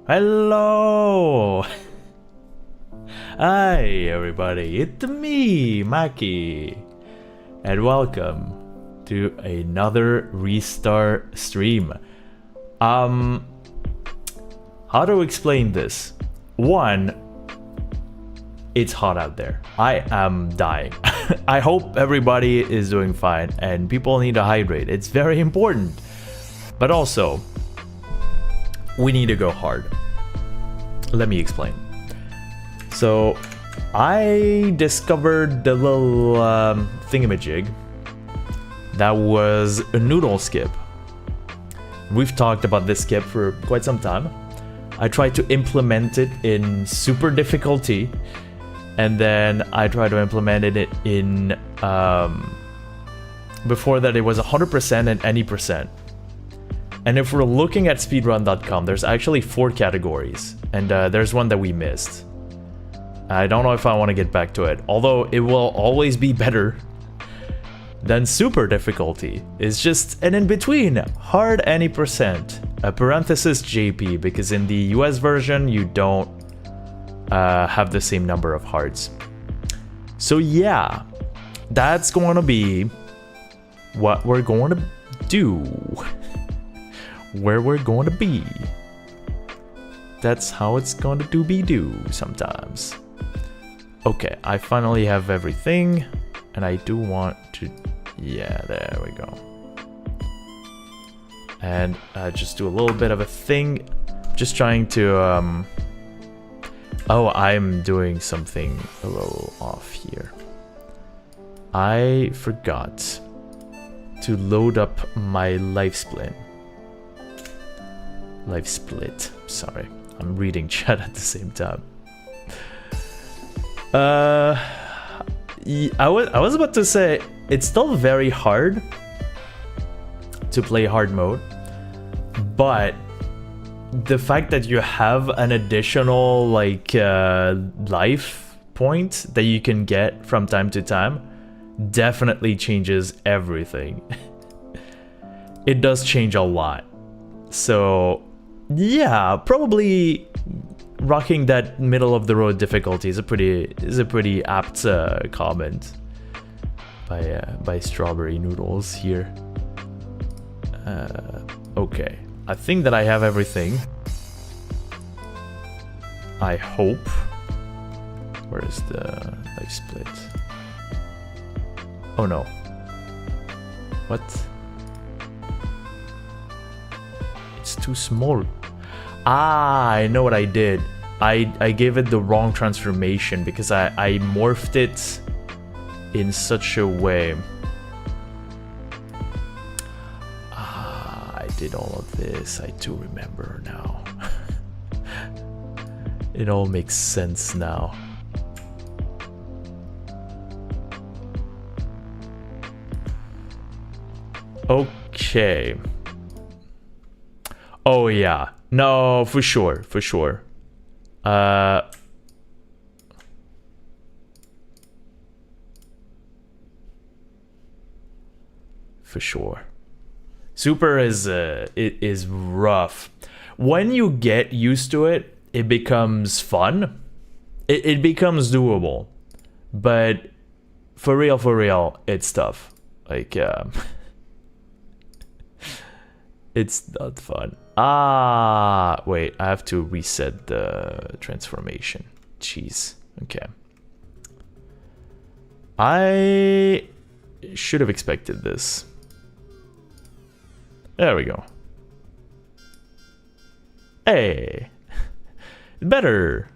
Hello! Hi everybody, it's me, Maki, and welcome to another restart stream. How to explain this? One, it's hot out there. I am dying. I hope everybody is doing fine and people need to hydrate. It's very important. But also, we need to go hard. Let me explain. So, I discovered the little thingamajig that was a noodle skip. We've talked about this skip for quite some time. I tried to implement it in super difficulty, and then I tried to implement it in before that it was 100% and any percent. And if we're looking at speedrun.com, there's actually 4 categories, and there's one that we missed. I don't know if I want to get back to it, although it will always be better than super difficulty. It's just an in-between, hard any percent, a parenthesis JP, because in the US version you don't have the same number of hearts. So yeah, that's going to be what we're going to do. Where we're going to be. That's how it's going to do sometimes. Okay, I finally have everything, and I do want to... Yeah, there we go. And just do a little bit of a thing. Just trying to... Oh, I'm doing something a little off here. I forgot to load up my life split. Life split. Sorry, I'm reading chat at the same time. I was about to say it's still very hard to play hard mode, but the fact that you have an additional like life point that you can get from time to time definitely changes everything. It does change a lot. So yeah, probably rocking that middle of the road difficulty is a pretty apt comment by Strawberry Noodles here. Okay, I think that I have everything. I hope. Where is the life split? Oh no. What? It's too small. Ah, I know what I did. I gave it the wrong transformation because I morphed it in such a way. Ah, I did all of this. I do remember now. It all makes sense now. Okay. Oh yeah. No, for sure. For sure. Super is rough. When you get used to it, it becomes fun. It becomes doable. But for real, it's tough. Like it's not fun. Ah, wait, I have to reset the transformation. Jeez. Okay. I should have expected this. There we go. Hey. Better.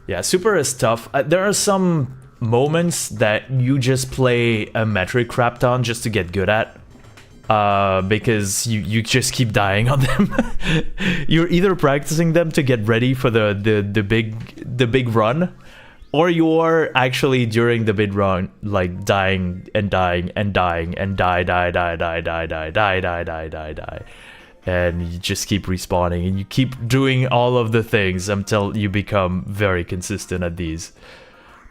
Yeah, super is tough. There are some moments that you just play a metric crapton just to get good at, because you just keep dying on them. You're either practicing them to get ready for the big run, or you're actually during the big run like dying and die, and you just keep respawning and you keep doing all of the things until you become very consistent at these.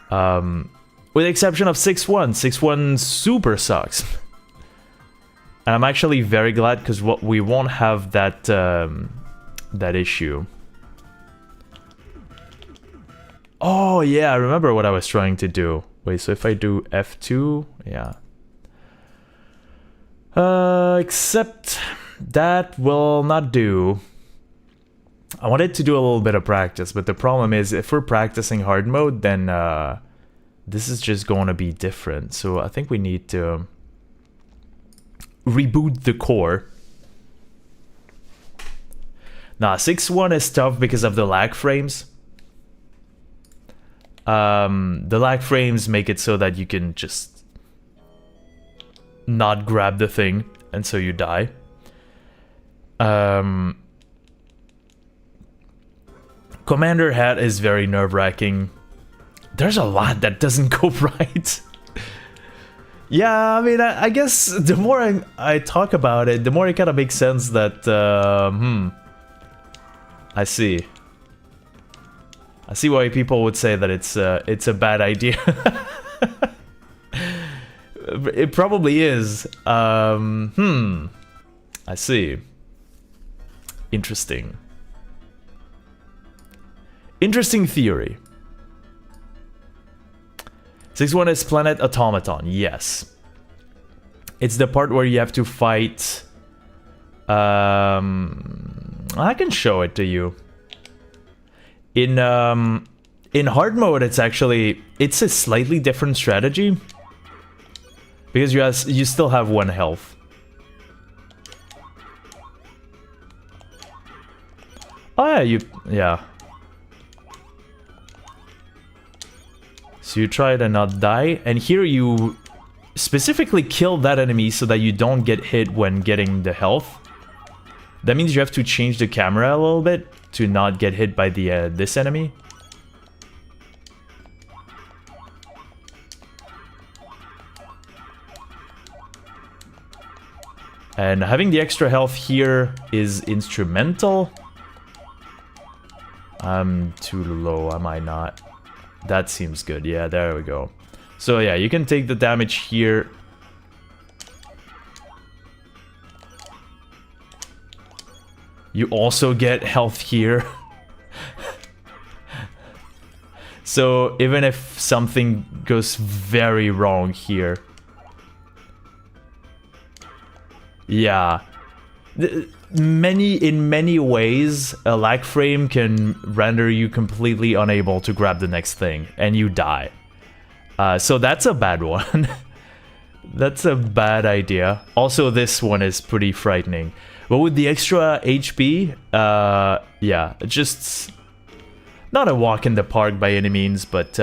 With the exception of 6-1. 6-1 super sucks. And I'm actually very glad, because we won't have that that issue. Oh yeah, I remember what I was trying to do. Wait, so if I do F2, yeah. Except that will not do. I wanted to do a little bit of practice, but the problem is if we're practicing hard mode, then this is just going to be different. So I think we need to reboot the core. Nah, 6.1 is tough because of the lag frames. The lag frames make it so that you can just not grab the thing, and so you die. Commander Hat is very nerve-wracking. There's a lot that doesn't go right. Yeah, I mean, I guess the more I talk about it, the more it kind of makes sense that, I see. I see why people would say that it's a bad idea. It probably is. I see. Interesting. Interesting theory. 6.1 is Planet Automaton, yes. It's the part where you have to fight... I can show it to you. In hard mode, it's a slightly different strategy. Because you still have 1 health. Oh yeah, yeah. So you try to not die, and here you specifically kill that enemy so that you don't get hit when getting the health. That means you have to change the camera a little bit to not get hit by the this enemy. And having the extra health here is instrumental. I'm too low, am I not? That seems good. Yeah, there we go. So yeah, you can take the damage here. You also get health here. So even if something goes very wrong here. Yeah. In many ways, a lag frame can render you completely unable to grab the next thing, and you die. So that's a bad one. That's a bad idea. Also, this one is pretty frightening. But with the extra HP, yeah, just not a walk in the park by any means, but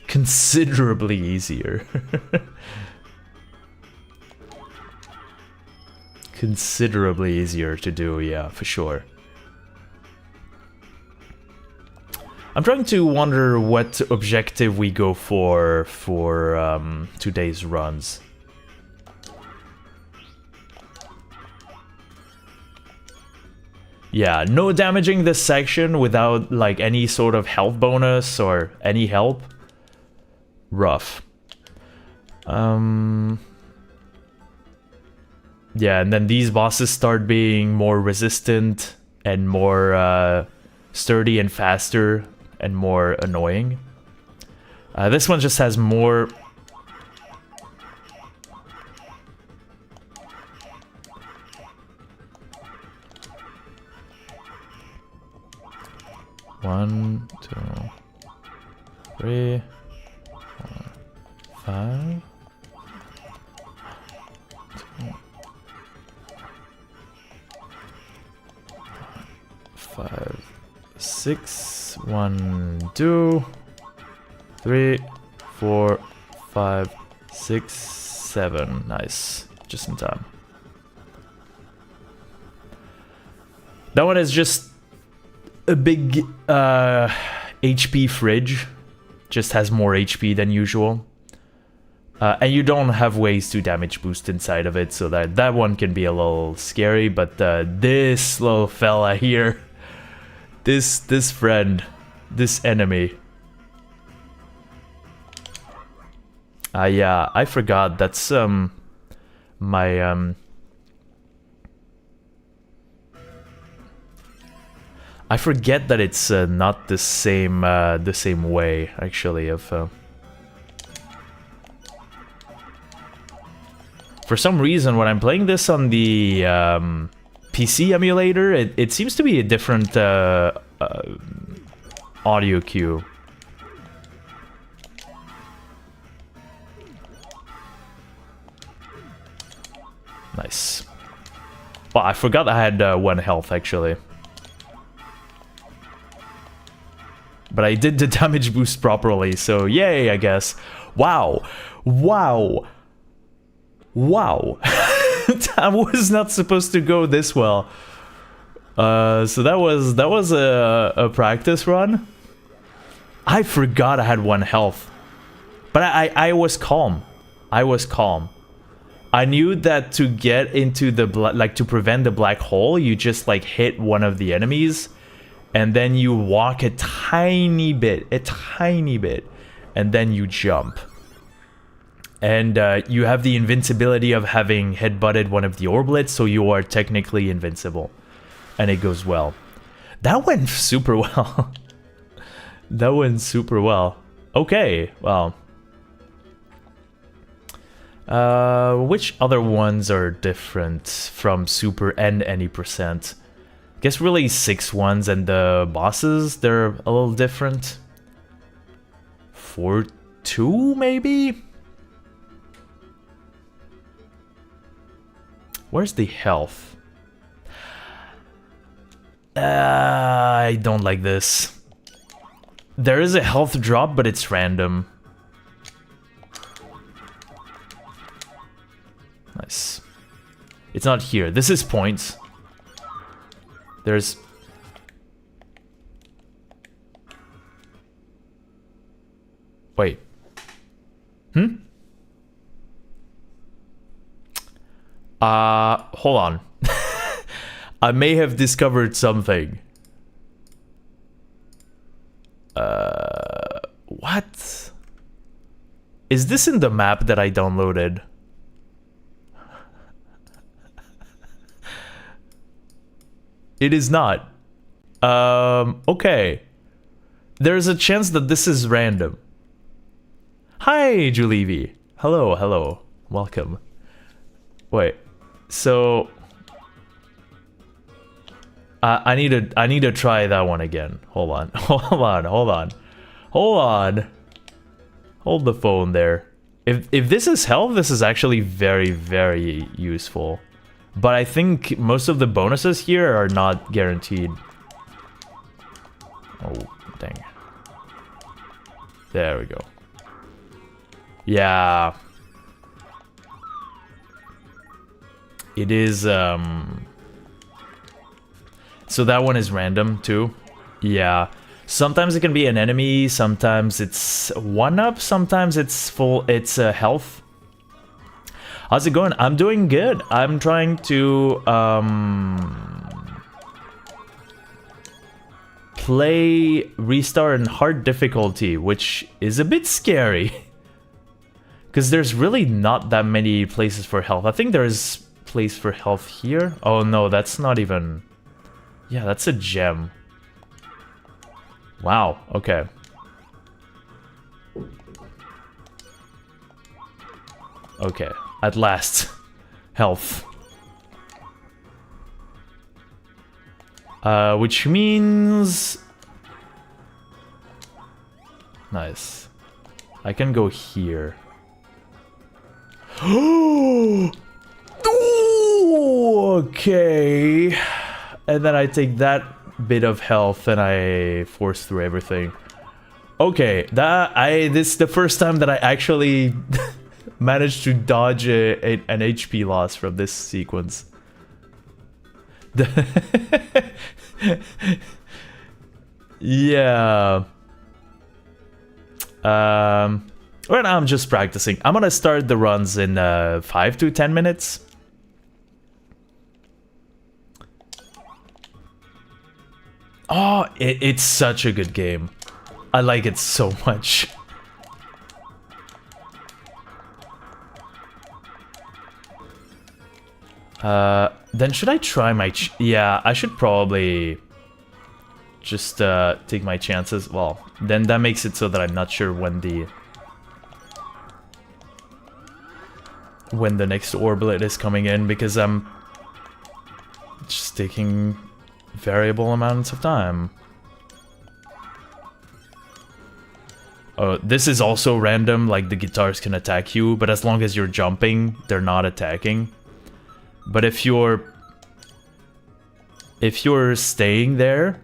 considerably easier. Considerably easier to do, yeah, for sure. I'm trying to wonder what objective we go for today's runs. Yeah, no damaging this section without like any sort of health bonus or any help. Rough. Yeah, and then these bosses start being more resistant and more sturdy and faster and more annoying. This one just has more... One, two, 3, 4, 5. 5, 6, 1, 2, 3, 4, 5, 6, 7. Nice. Just in time. That one is just a big HP fridge. Just has more HP than usual. And you don't have ways to damage boost inside of it, so that one can be a little scary, but this little fella here, this friend, this enemy. Yeah, I forgot that's my I forget that it's not the same way actually of. For some reason, when I'm playing this on the PC emulator, it seems to be a different audio cue. Nice. Well, I forgot I had 1 health, actually. But I did the damage boost properly, so yay, I guess. Wow. Wow. Wow. That was not supposed to go this well. So that was a practice run. I forgot I had 1 health. But I was calm. I was calm. I knew that to get into the to prevent the black hole, you just like hit one of the enemies, and then you walk a tiny bit, and then you jump. And you have the invincibility of having headbutted one of the orblets, so you are technically invincible, and it goes well. That went super well. That went super well. Okay, well. Which other ones are different from Super and any percent? Guess really 6 ones and the bosses, they're a little different. 4-2 maybe? Where's the health? I don't like this. There is a health drop, but it's random. Nice. It's not here. This is points. There's... Wait. Hold on. I may have discovered something. What? Is this in the map that I downloaded? It is not. Okay. There's a chance that this is random. Hi, Julevi. Hello, hello. Welcome. Wait. So I need to try that one again. Hold on. Hold on. Hold the phone there. If this is health, this is actually very, very useful. But I think most of the bonuses here are not guaranteed. Oh, dang. There we go. Yeah. It is, So that one is random, too? Yeah. Sometimes it can be an enemy, sometimes it's 1-up, sometimes it's health. How's it going? I'm doing good. I'm trying to play Restart in hard difficulty, which is a bit scary. Because there's really not that many places for health. I think there's place for health here. Oh no, that's not even... Yeah, that's a gem. Wow, okay. Okay. At last. Health. Which means... Nice. I can go here. Okay. And then I take that bit of health and I force through everything. Okay, this is the first time that I actually... managed to dodge an HP loss from this sequence. Yeah. Right now I'm just practicing. I'm gonna start the runs in 5 to 10 minutes. Oh, it's such a good game. I like it so much. Then should I try my... Yeah, I should probably just take my chances. Well, then that makes it so that I'm not sure when the next orblet is coming in, because I'm just taking variable amounts of time. Oh, this is also random, like the guitars can attack you, but as long as you're jumping, they're not attacking. But if you're staying there,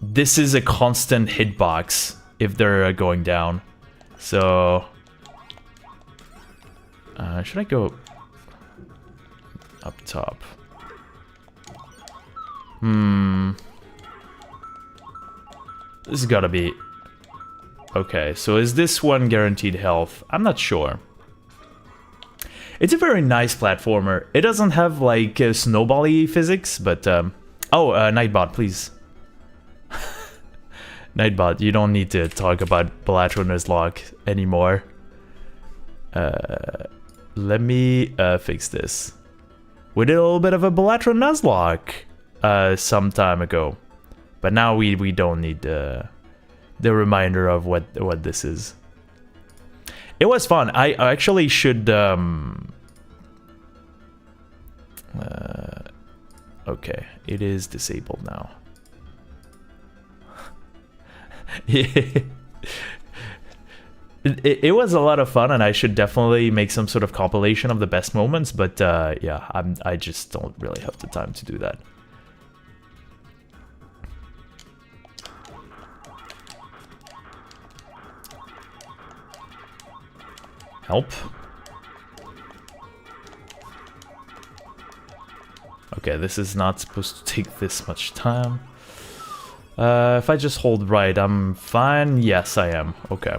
this is a constant hitbox if they're going down. So should I go up top? This has gotta be... Okay, so is this one guaranteed health? I'm not sure. It's a very nice platformer. It doesn't have, like, snowball-y physics, but... Oh, Nightbot, please. Nightbot, you don't need to talk about Balatro Nuzlocke anymore. Let me fix this. We did a little bit of a Balatro Nuzlocke some time ago. But now we don't need the reminder of what this is. It was fun. I actually should okay, it is disabled now. It was a lot of fun, and I should definitely make some sort of compilation of the best moments, but yeah, I just don't really have the time to do that. Help. Okay, this is not supposed to take this much time. If I just hold right, I'm fine. Yes, I am. Okay.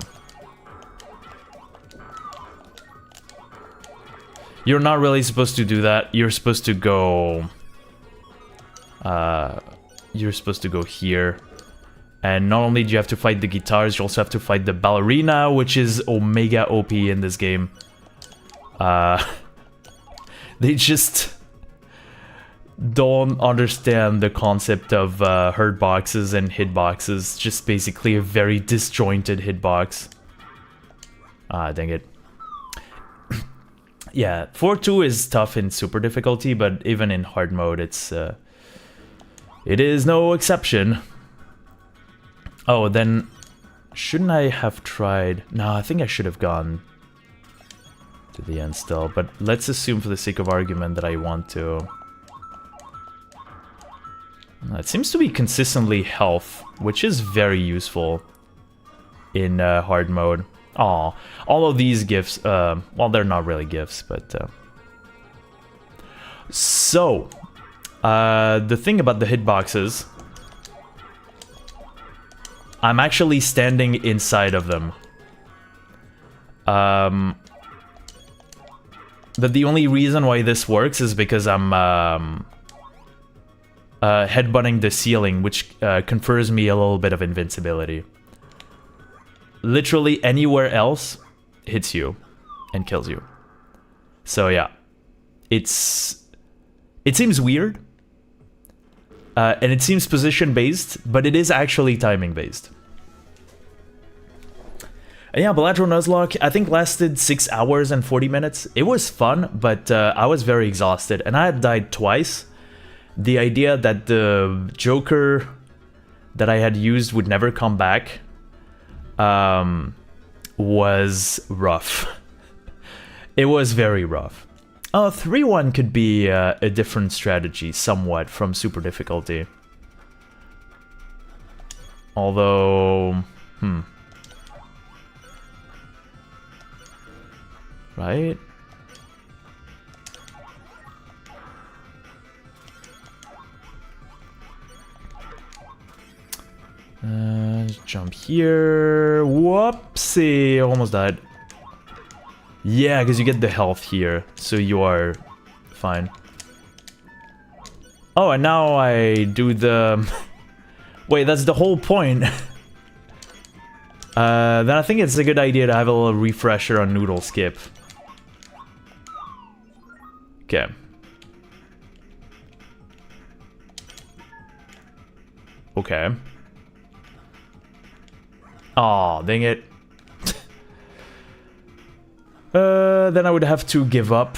You're not really supposed to do that. You're supposed to go... you're supposed to go here. And not only do you have to fight the guitars, you also have to fight the ballerina, which is omega OP in this game. They just don't understand the concept of hurt boxes and hitboxes. Just basically a very disjointed hitbox. Ah, dang it. Yeah, 4-2 is tough in super difficulty, but even in hard mode, it is no exception. Oh, then shouldn't I have tried? No, I think I should have gone to the end still, but let's assume for the sake of argument that I want to. It seems to be consistently health, which is very useful in hard mode. Aw, all of these gifts, well, they're not really gifts, but... So, the thing about the hitboxes, I'm actually standing inside of them. But the only reason why this works is because I'm headbutting the ceiling, which confers me a little bit of invincibility. Literally anywhere else hits you and kills you. So yeah, it seems weird, and it seems position based, but it is actually timing based. And yeah, Balatro Nuzlocke I think lasted 6 hours and 40 minutes. It was fun, but I was very exhausted, and I had died twice. The idea that the Joker that I had used would never come back was rough. It was very rough. 3-1 could be a different strategy somewhat from super difficulty. Although, right? Jump here. Whoopsie, almost died. Yeah, because you get the health here, so you are fine. Oh, and now I do the... Wait, that's the whole point. Then I think it's a good idea to have a little refresher on Noodle Skip. Okay. Okay. Aw, dang it. Then I would have to give up.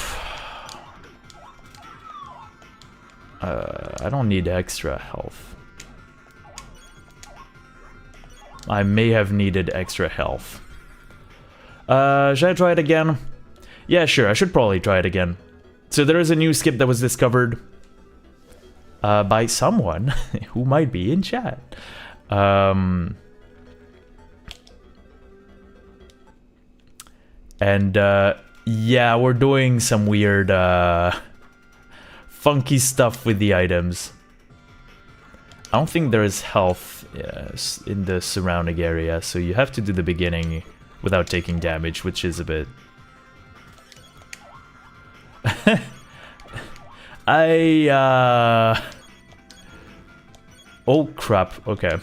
I don't need extra health. I may have needed extra health. Should I try it again? Yeah, sure, I should probably try it again. So there is a new skip that was discovered by someone who might be in chat. And yeah, we're doing some weird funky stuff with the items. I don't think there is health in the surrounding area, so you have to do the beginning without taking damage, which is a bit... Oh crap, okay.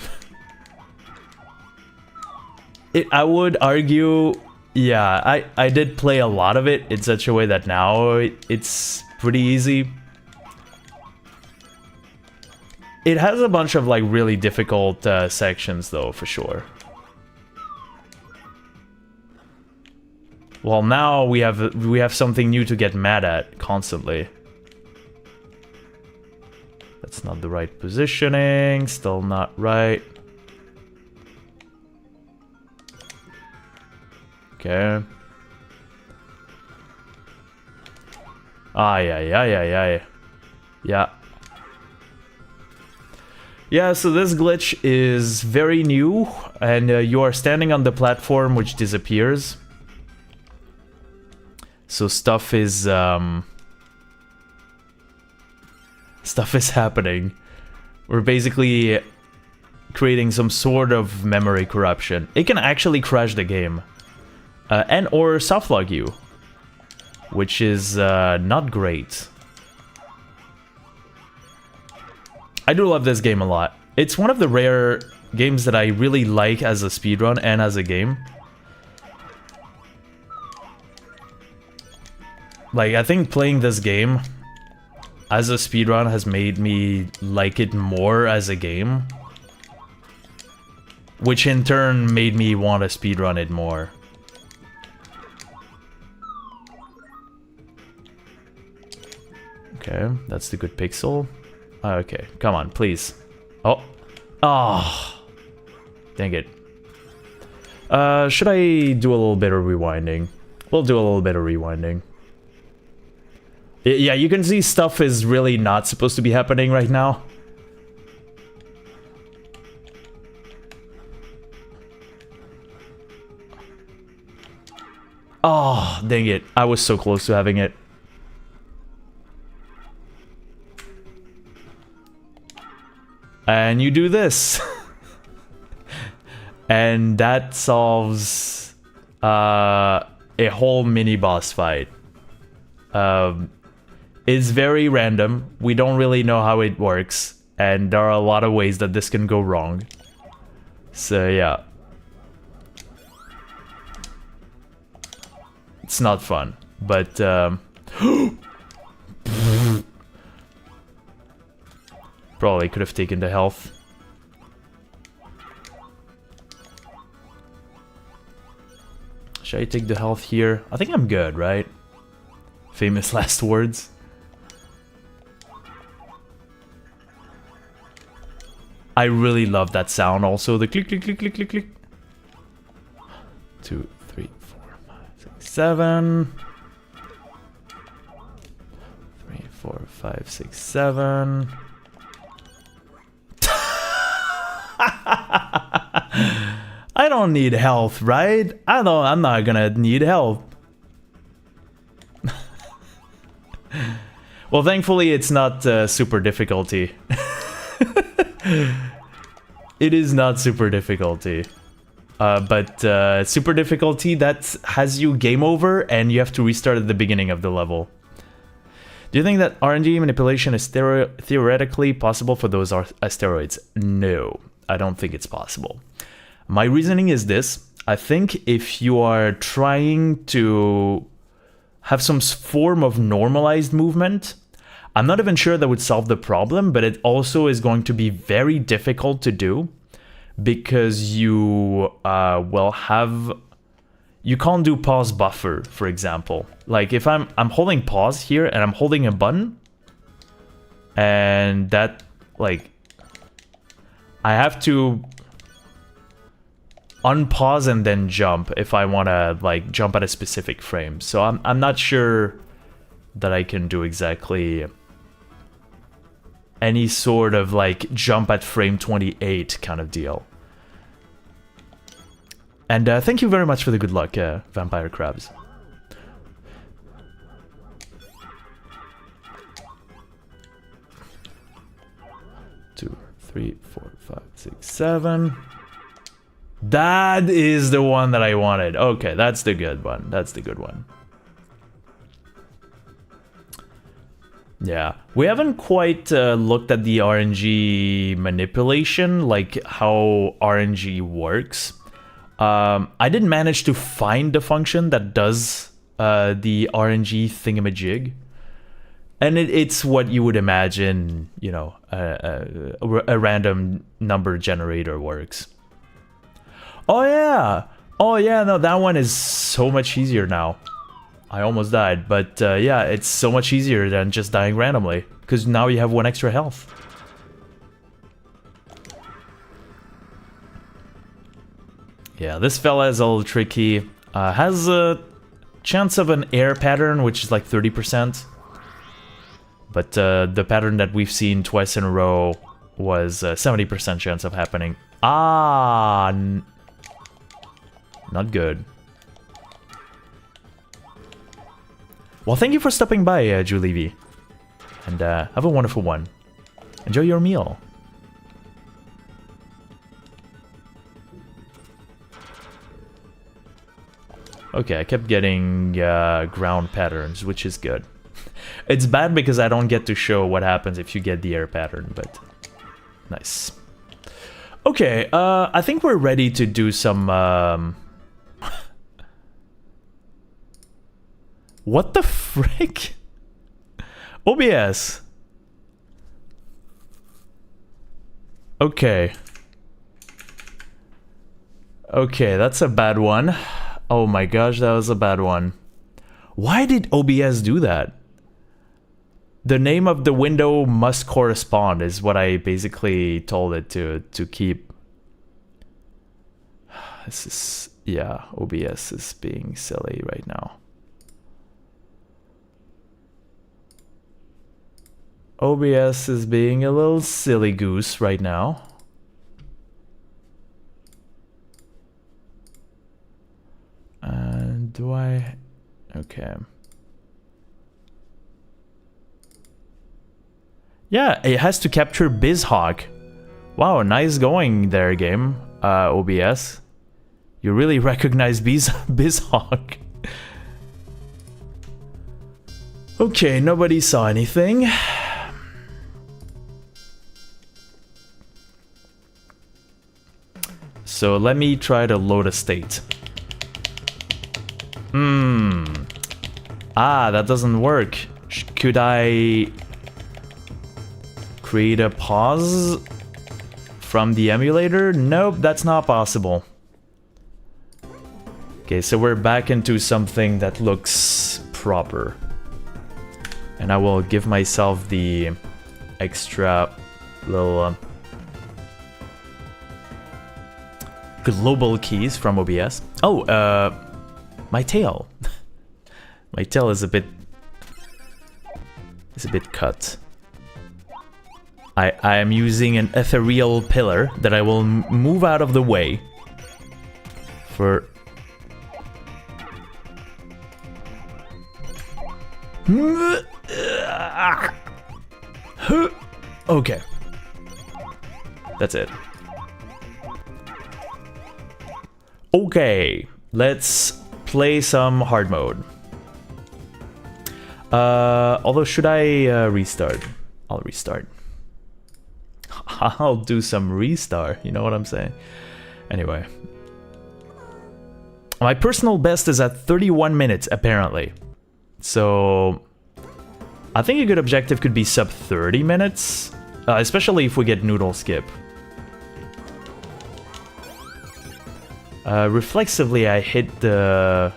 I would argue... Yeah, I did play a lot of it in such a way that now it's pretty easy. It has a bunch of like really difficult sections though, for sure. Well, now we have something new to get mad at constantly. That's not the right positioning, still not right. Okay. Yeah. Yeah, so this glitch is very new, and you are standing on the platform which disappears. So stuff is happening. We're basically creating some sort of memory corruption. It can actually crash the game. And or soft-log you, which is not great. I do love this game a lot. It's one of the rare games that I really like as a speedrun and as a game. Like, I think playing this game as a speedrun has made me like it more as a game, which in turn made me want to speedrun it more. Okay, that's the good pixel. Okay, come on, please. Oh. Oh. Dang it. Should I do a little bit of rewinding? We'll do a little bit of rewinding. Yeah, you can see stuff is really not supposed to be happening right now. Oh, dang it. I was so close to having it. And you do this. And that solves a whole mini boss fight. It's very random. We don't really know how it works. And there are a lot of ways that this can go wrong. So yeah. It's not fun. But probably could have taken the health. Should I take the health here? I think I'm good, right? Famous last words. I really love that sound also. The click, click, click, click, click, click. 2, 3, 4, 5, 6, 7. 3, 4, 5, 6, 7. I don't need health, right? I'm not gonna need health. Well, thankfully it's not super difficulty. It is not super difficulty. But super difficulty, that has you game over and you have to restart at the beginning of the level. Do you think that RNG manipulation is theoretically possible for those asteroids? No, I don't think it's possible. My reasoning is this. I think if you are trying to have some form of normalized movement, I'm not even sure that would solve the problem, but it also is going to be very difficult to do because you will have... You can't do pause buffer, for example. Like if I'm holding pause here and I'm holding a button, and that, like, I have to unpause and then jump if I want to, like, jump at a specific frame. So I'm not sure that I can do exactly any sort of, like, jump at frame 28 kind of deal. And thank you very much for the good luck, Vampire Crabs. Two, 3, 4, 5, 6, 7. That is the one that I wanted. Okay, that's the good one. That's the good one. Yeah, we haven't quite looked at the RNG manipulation, like how RNG works. I didn't manage to find the function that does the RNG thingamajig. And it's what you would imagine, you know, a random number generator works. Oh yeah, no, that one is so much easier now. I almost died, but yeah, it's so much easier than just dying randomly, because now you have 1 extra health. Yeah, this fella is a little tricky. Has a chance of an air pattern, which is like 30%. But the pattern that we've seen twice in a row was 70% chance of happening. Ah, not good. Well, thank you for stopping by, Julie V. And have a wonderful one. Enjoy your meal. Okay, I kept getting ground patterns, which is good. It's bad because I don't get to show what happens if you get the air pattern, but nice. Okay, I think we're ready to do some... What the frick? OBS. Okay. Okay, that's a bad one. Oh my gosh, that was a bad one. Why did OBS do that? The name of the window must correspond is what I basically told it to keep. This is... yeah, OBS is being silly right now. OBS is being a little silly goose right now. And do I... okay. Yeah, it has to capture BizHawk. Wow, nice going there, game. OBS. You really recognize BizHawk. Okay, nobody saw anything. So let me try to load a state. Ah, that doesn't work. Could I create a pause from the emulator? Nope, that's not possible. Okay, so we're back into something that looks proper. And I will give myself the extra little global keys from OBS. Oh, my tail. My tail is a bit cut. I am using an ethereal pillar that I will move out of the way for... Okay. That's it. Okay, let's play some hard mode. Although, should I restart? I'll restart. I'll do some restart, you know what I'm saying? Anyway. My personal best is at 31 minutes, apparently. So... I think a good objective could be sub 30 minutes, especially if we get Noodle Skip. Reflexively, I hit the...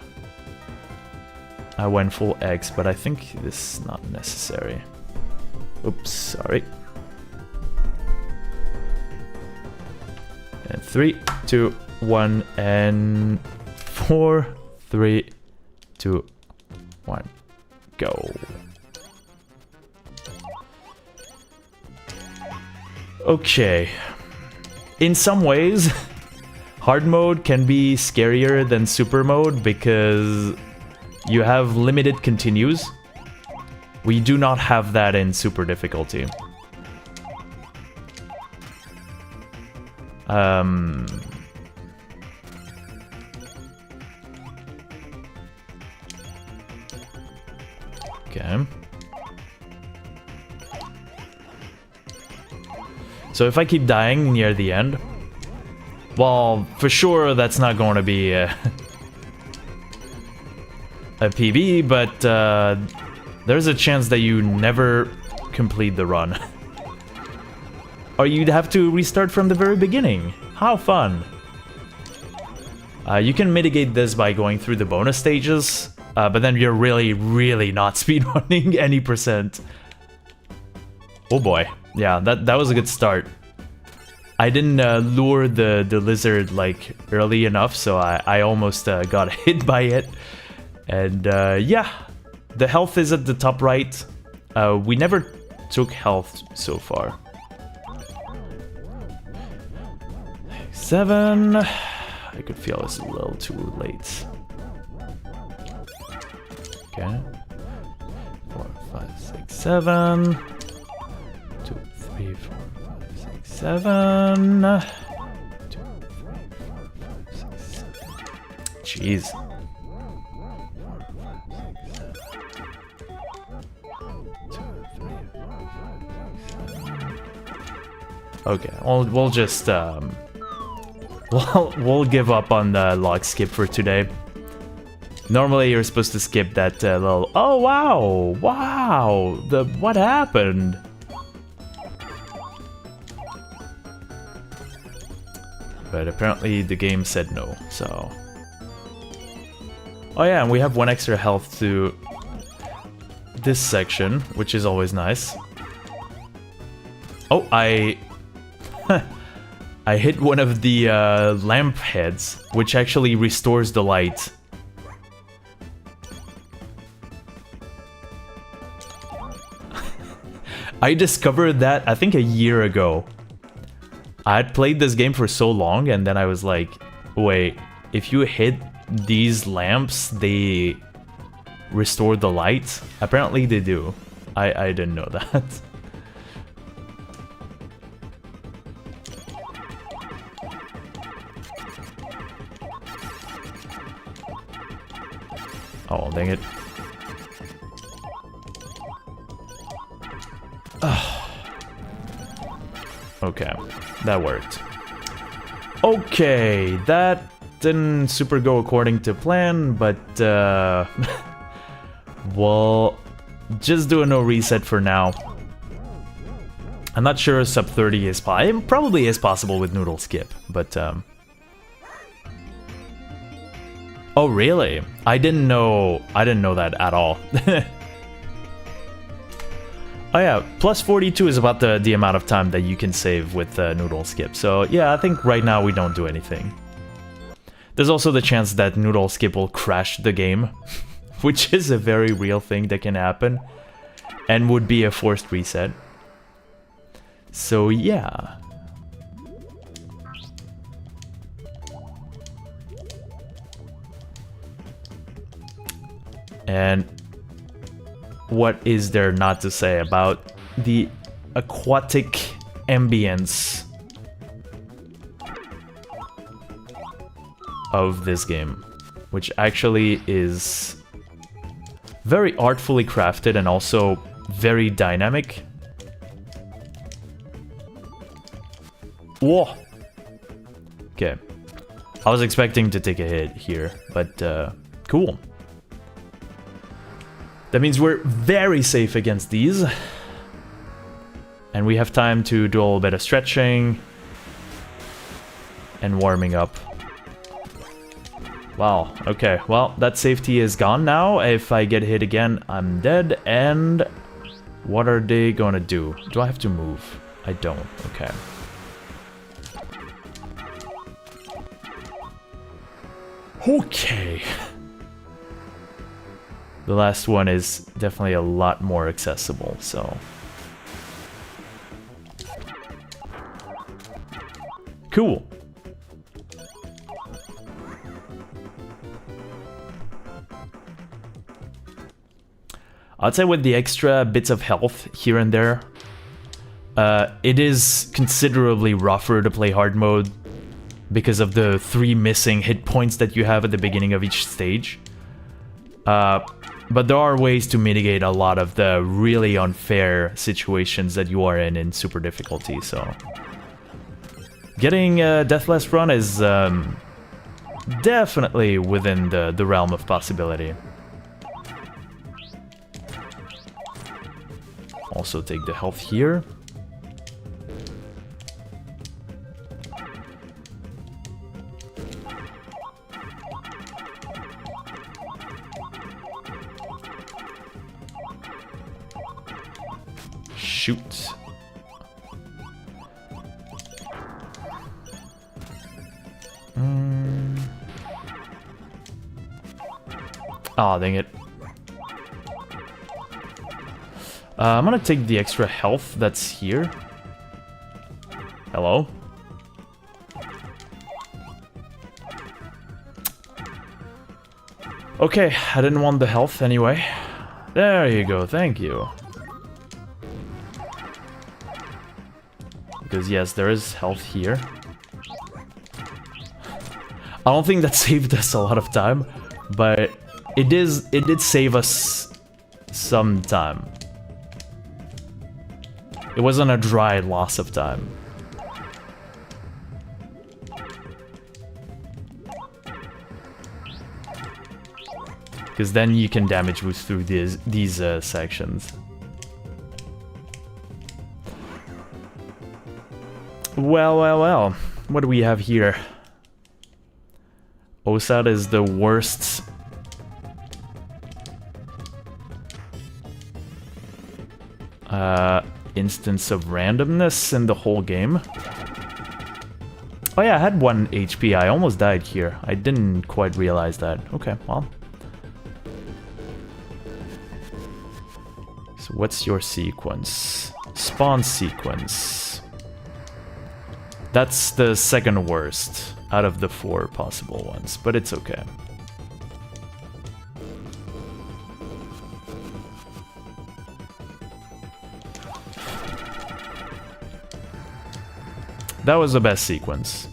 I went full X, but I think this is not necessary. Oops, sorry. And 3, 2, 1, and 4, 3, 2, 1, go. Okay. In some ways, hard mode can be scarier than super mode because you have limited continues. We do not have that in super difficulty. Okay. So if I keep dying near the end, well, for sure that's not going to be a PB, but there's a chance that you never complete the run. Or you'd have to restart from the very beginning. How fun! You can mitigate this by going through the bonus stages, but then you're really not speedrunning any percent. Oh boy, yeah, that was a good start. I didn't lure the lizard like early enough, so I almost got hit by it. And yeah, the health is at the top right. We never took health so far. 7. I could feel it's a little too late. Okay. 4, 5, 6, 7. 2, 3, 4, 5, 6, 7. 2, 3, 4, 5, 6, 7. Jeez. Okay, we'll just we'll give up on the log skip for today. Normally you're supposed to skip that little oh wow what happened? But apparently the game said no, so. Oh yeah, and we have 1 extra health to this section, which is always nice. Oh, I hit one of the lamp heads, which actually restores the light. I discovered that, I think, a year ago. I had played this game for so long, and then I was like, wait, if you hit these lamps, they restore the light? Apparently they do. I didn't know that. Oh, dang it. Okay, that worked. Okay, that didn't super go according to plan, but we'll just do a no reset for now. I'm not sure sub 30 is possible. It probably is possible with Noodle Skip, but oh really? I didn't know that at all. Oh yeah, plus 42 is about the amount of time that you can save with Noodle Skip. So yeah, I think right now we don't do anything. There's also the chance that Noodle Skip will crash the game, which is a very real thing that can happen, and would be a forced reset. So yeah. And what is there not to say about the aquatic ambience of this game, which actually is very artfully crafted and also very dynamic. Whoa! Okay. I was expecting to take a hit here, but cool. That means we're very safe against these. And we have time to do a little bit of stretching and warming up. Wow, okay, well, that safety is gone now. If I get hit again, I'm dead. And what are they gonna do? Do I have to move? I don't, okay. Okay. The last one is definitely a lot more accessible, so... Cool. I'd say with the extra bits of health here and there, it is considerably rougher to play hard mode because of the 3 missing hit points that you have at the beginning of each stage. But there are ways to mitigate a lot of the really unfair situations that you are in super difficulty, so... Getting Deathless Run is definitely within the realm of possibility. Also take the health here. Shoot. Aw, dang it. I'm gonna take the extra health that's here. Hello? Okay, I didn't want the health anyway. There you go, thank you. Because yes, there is health here. I don't think that saved us a lot of time, but it did save us some time. It wasn't a dry loss of time. Because then you can damage boost through these sections. Well, well, well. What do we have here? OSAD is the worst. Instance of randomness in the whole game. Oh yeah, I had 1 HP. I almost died here. I didn't quite realize that. Okay, well. So what's your sequence? Spawn sequence. That's the second worst out of the 4 possible ones, but it's okay. That was the best sequence.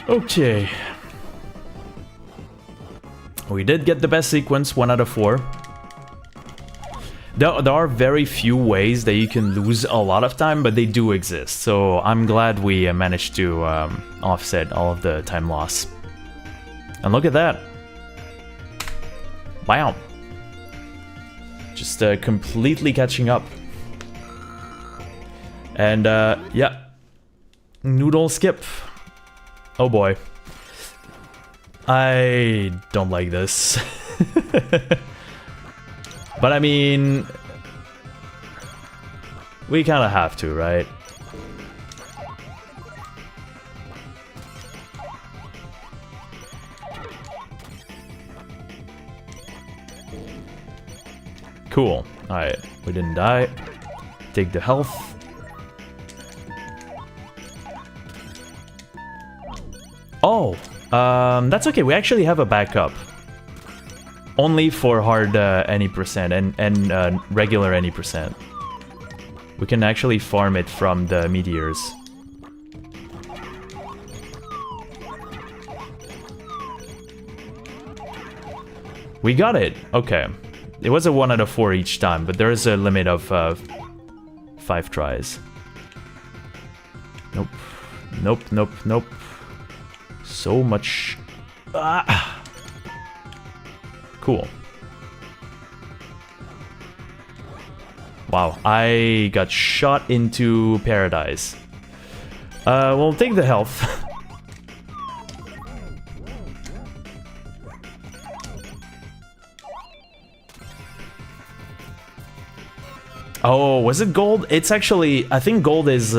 Okay. We did get the best sequence, 1 out of 4. There are very few ways that you can lose a lot of time, but they do exist. So I'm glad we managed to offset all of the time loss. And look at that. Wow. Just completely catching up. And yeah. Noodle skip. Oh boy. I don't like this. But I mean, we kind of have to, right? Cool. Alright, we didn't die. Take the health. Oh, that's okay. We actually have a backup. Only for hard any percent and regular any percent. We can actually farm it from the meteors. We got it. Okay. It was a 1 out of 4 each time, but there is a limit of 5 tries. Nope. Nope, nope, nope. So much... Ah. Cool. Wow, I got shot into paradise. We'll take the health. Oh, was it gold? It's actually, I think gold is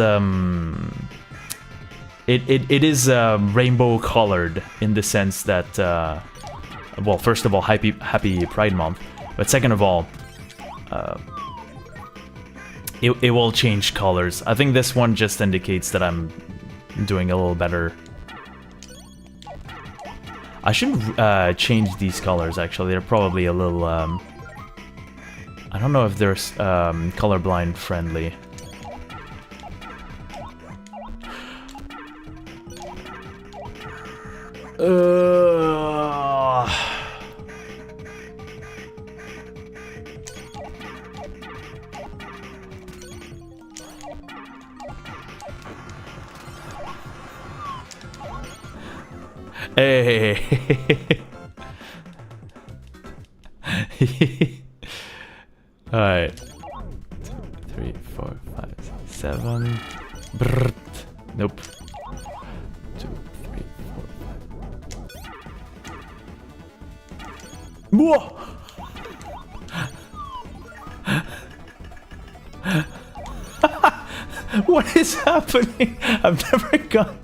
it is rainbow colored in the sense that well, first of all, happy Pride Month, but second of all, it will change colors. I think this one just indicates that I'm doing a little better. I should change these colors, actually. They're probably a little... I don't know if they're colorblind friendly. Hey. Alright. 2, 3, 4, 5, 6, 7. Brrrt. Nope. 2, 3, 4, 5. Whoa! What is happening? I've never gone.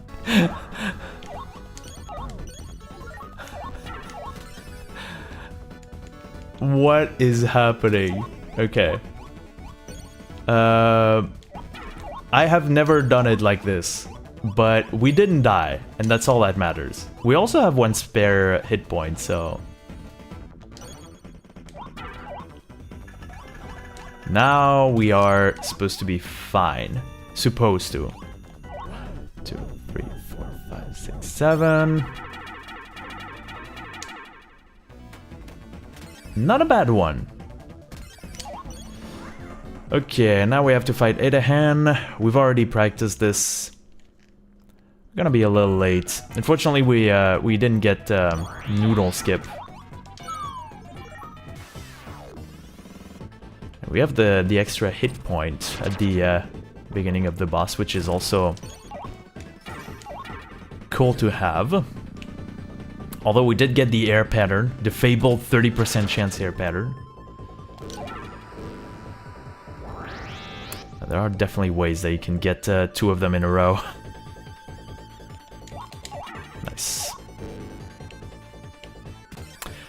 What is happening? Okay. I have never done it like this, but we didn't die, and that's all that matters. We also have 1 spare hit point, so... Now we are supposed to be fine. Supposed to. 2, 3, 4, 5, 6, 7... Not a bad one. Okay, now we have to fight Edahan. We've already practiced this. We're gonna be a little late. Unfortunately, we didn't get Noodle Skip. We have the extra hit point at the beginning of the boss, which is also cool to have. Although we did get the air pattern, the fabled 30% chance air pattern. There are definitely ways that you can get 2 of them in a row. Nice.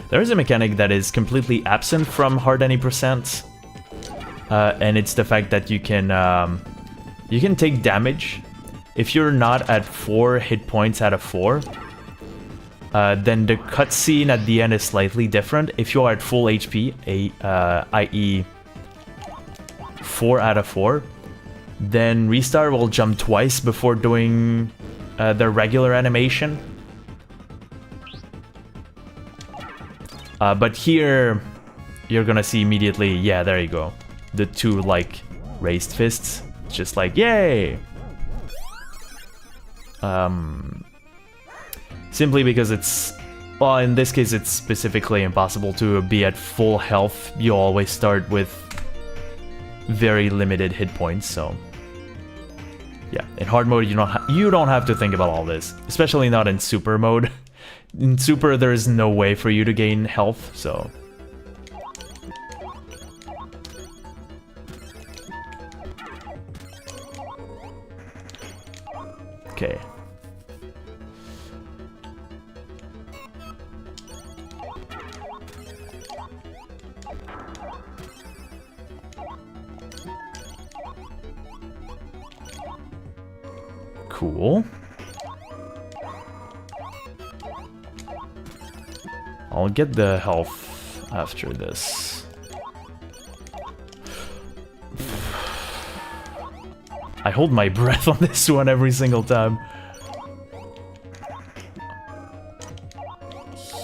There is a mechanic that is completely absent from Hard Any %, and it's the fact that you can take damage if you're not at 4 hit points out of 4. Then the cutscene at the end is slightly different. If you are at full HP, i.e. 4 out of 4, then Restart will jump twice before doing the regular animation. But here, you're gonna see immediately, yeah, there you go. The 2, like, raised fists. Just like, yay! Simply because it's... Well, in this case, it's specifically impossible to be at full health. You always start with very limited hit points, so... Yeah, in hard mode, you don't have to think about all this. Especially not in super mode. In super, there is no way for you to gain health, so... Okay. Cool. I'll get the health after this. I hold my breath on this one every single time.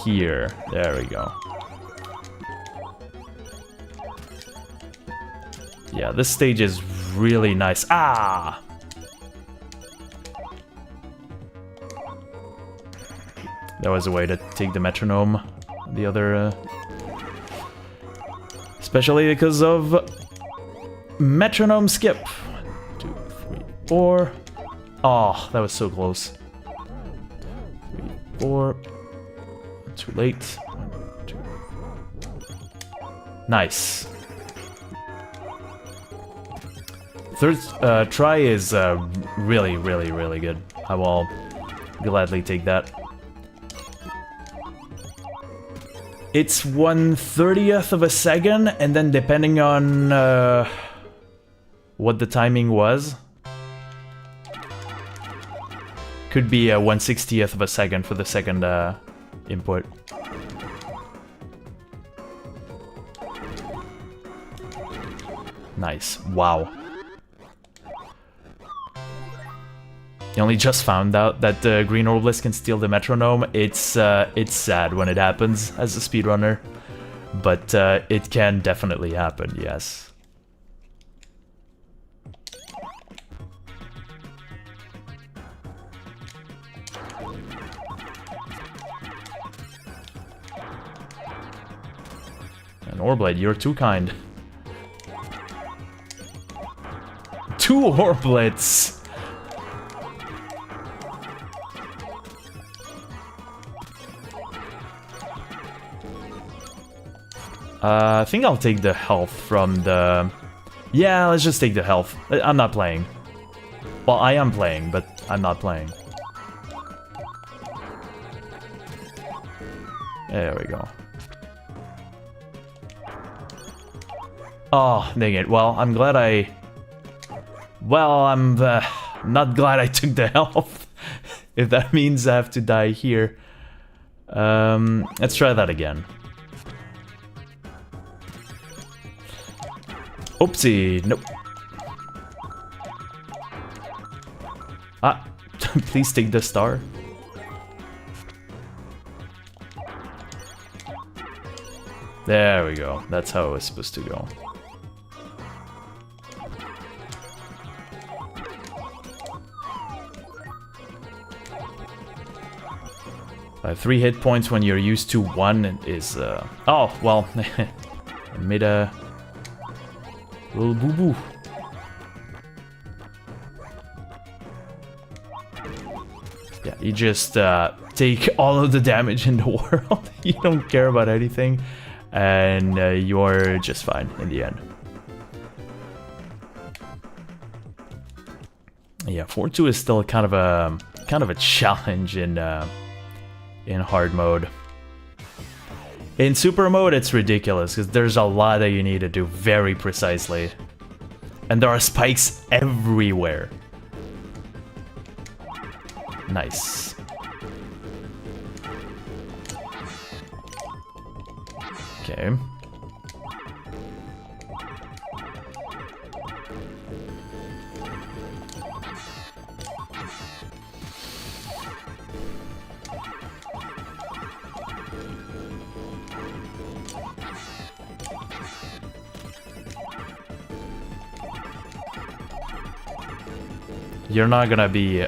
Here. There we go. Yeah, this stage is really nice. Ah! That was a way to take the metronome. The other... especially because of... metronome skip. 1, 2, 3, 4. Oh, that was so close. 3, 4. Too late. 1, 2. Nice. Third try is really, really, really good. I will gladly take that. It's 1/30th of a second, and then depending on what the timing was, could be a 1/60th of a second for the second input. Nice. Wow. You only just found out that the Green Orbless can steal the metronome. It's sad when it happens as a speedrunner, but it can definitely happen, yes. And Orblade, you're too kind. 2 Orblades! I think I'll take the health from the... Yeah, let's just take the health. I'm not playing. Well, I am playing, but I'm not playing. There we go. Oh, dang it. Well, I'm glad I... Well, I'm not glad I took the health. If that means I have to die here. Let's try that again. Oopsie, nope. Ah, please take the star. There we go. That's how it was supposed to go. By 3 hit points when you're used to 1 is, oh, well, I made a little boo-boo. Yeah, you just take all of the damage in the world. You don't care about anything, and you're just fine in the end. Yeah, 4-2 is still kind of a challenge in hard mode. In super mode, it's ridiculous because there's a lot that you need to do very precisely, and there are spikes everywhere. Nice. Okay. You're not gonna be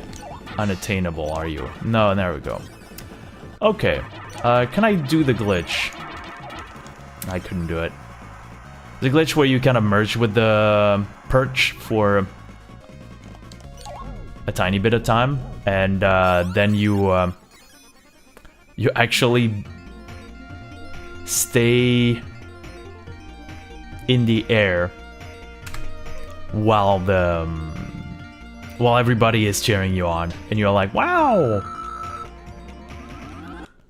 unattainable, are you? No, there we go. Okay, can I do the glitch? I couldn't do it. The glitch where you kind of merge with the perch for a tiny bit of time, and then you actually stay in the air while while everybody is cheering you on, and you're like, wow!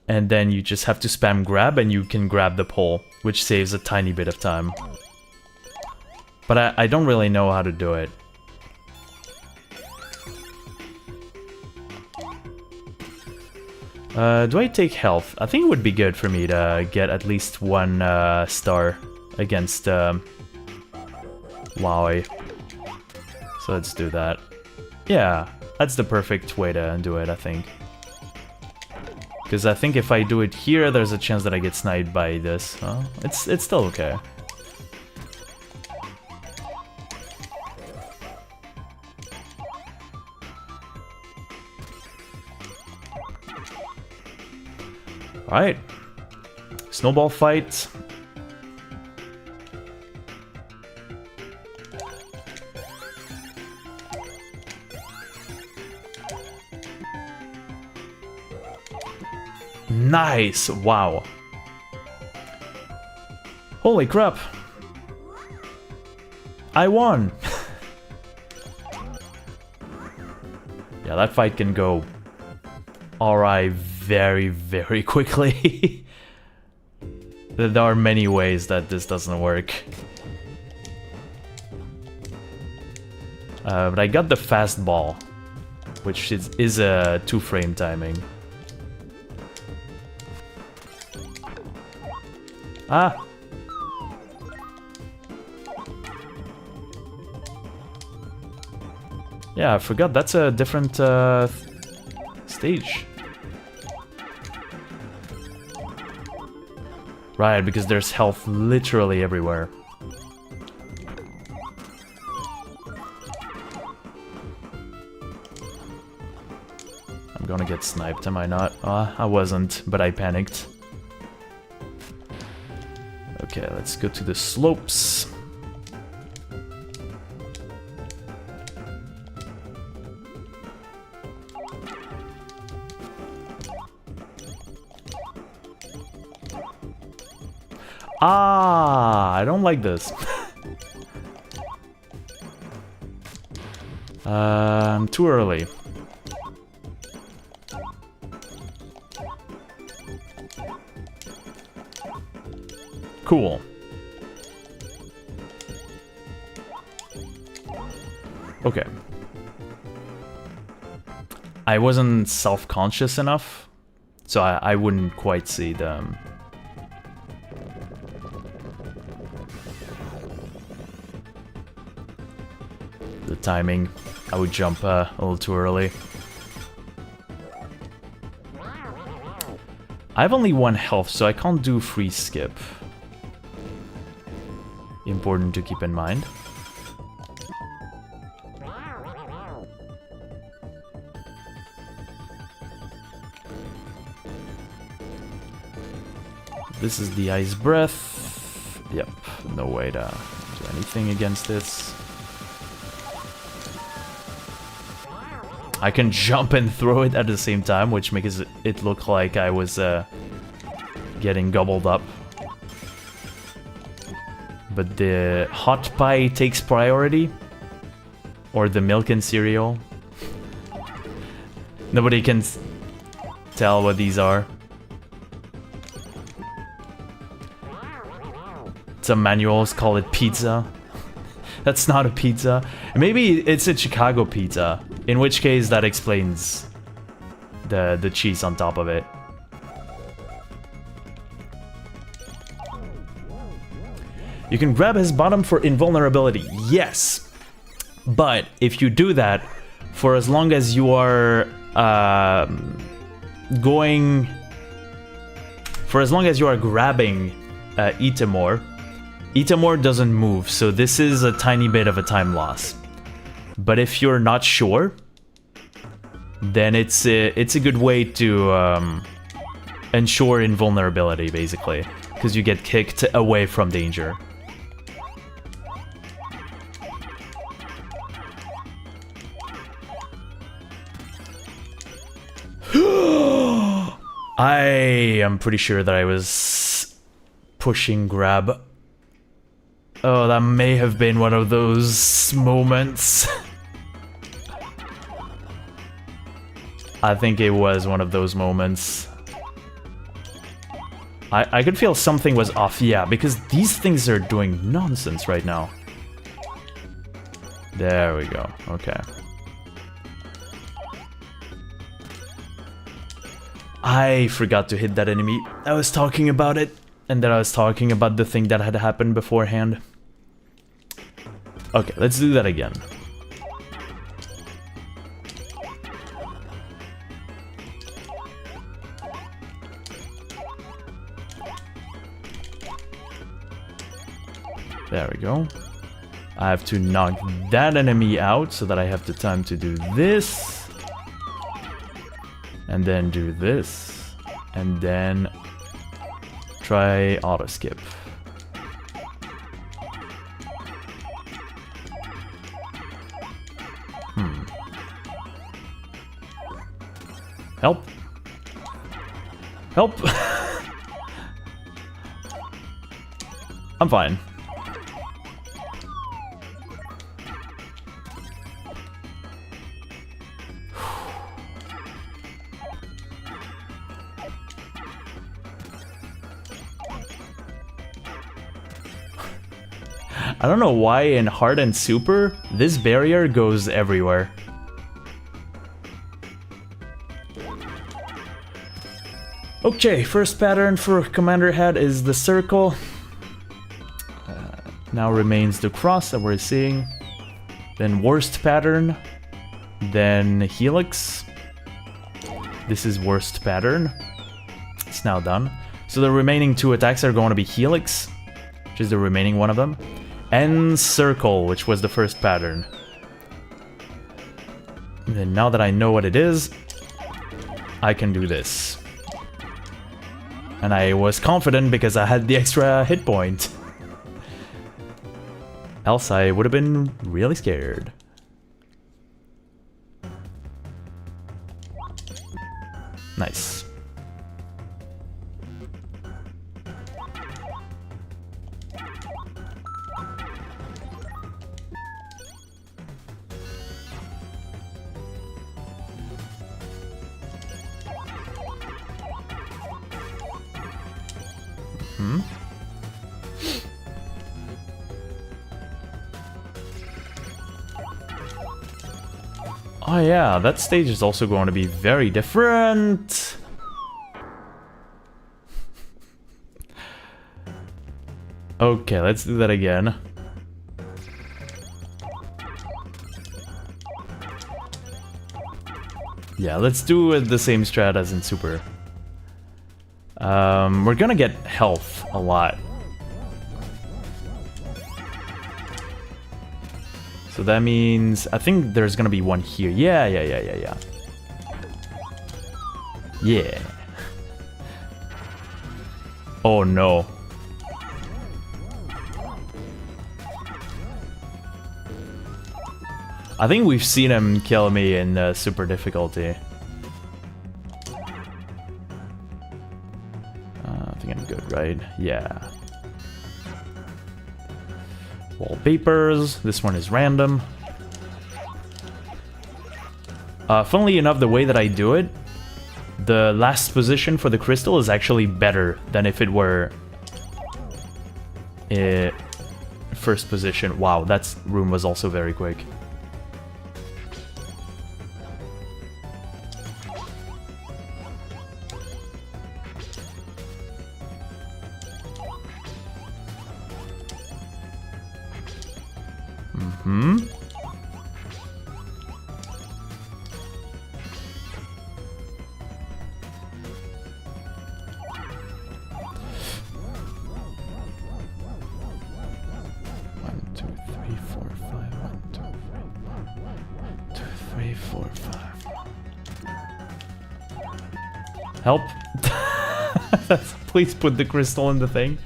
And then you just have to spam grab, and you can grab the pole, which saves a tiny bit of time. But I don't really know how to do it. Do I take health? I think it would be good for me to get at least 1 star against Wowie. So let's do that. Yeah, that's the perfect way to do it, I think. Because I think if I do it here, there's a chance that I get sniped by this. Huh? It's still okay. Alright. Snowball fight. Nice! Wow. Holy crap. I won! Yeah, that fight can go alright very, very quickly. There are many ways that this doesn't work. But I got the fastball, which is a 2-frame timing. Ah! Yeah, I forgot that's a different stage. Right, because there's health literally everywhere. I'm gonna get sniped, am I not? I wasn't, but I panicked. Okay, let's go to the slopes. Ah, I don't like this. Too early. Cool. Okay. I wasn't self-conscious enough, so I wouldn't quite see them. The timing. I would jump a little too early. I have only 1 health, so I can't do free skip. Important to keep in mind. This is the ice breath. Yep, no way to do anything against this. I can jump and throw it at the same time, which makes it look like I was getting gobbled up. But the hot pie takes priority. Or the milk and cereal. Nobody can tell what these are. Some manuals call it pizza. That's not a pizza. Maybe it's a Chicago pizza. In which case that explains the cheese on top of it. You can grab his bottom for invulnerability. Yes. But if you do that, for as long as you are grabbing Itamor, Itamor doesn't move, so this is a tiny bit of a time loss. But if you're not sure, then it's a good way to ensure invulnerability, basically, because you get kicked away from danger. I am pretty sure that I was pushing grab. Oh, that may have been one of those moments. I think it was one of those moments. I could feel something was off, yeah, because these things are doing nonsense right now. There we go, okay. I forgot to hit that enemy. I was talking about it, and then I was talking about the thing that had happened beforehand. Okay, let's do that again. There we go. I have to knock that enemy out so that I have the time to do this. And then do this. And then try auto skip. Help! Help! I'm fine. I don't know why in Hard and Super, this barrier goes everywhere. Okay, first pattern for Commander Head is the circle. Now remains the cross that we're seeing. Then worst pattern. Then Helix. This is worst pattern. It's now done. So the remaining 2 attacks are going to be Helix, which is the remaining one of them, and Circle, which was the first pattern. And then now that I know what it is, I can do this. And I was confident because I had the extra hit point. Else I would have been really scared. Nice. Oh yeah, that stage is also going to be very different. Okay, let's do that again. Yeah, let's do the same strat as in Super. We're gonna get health a lot. So that means, I think there's gonna be one here. Yeah. Yeah. Oh no. I think we've seen him kill me in super difficulty. I think I'm good, right? Yeah. Wallpapers. This one is random. Funnily enough, the way that I do it, the last position for the crystal is actually better than if it were first position. Wow, that room was also very quick. Help. Please put the crystal in the thing.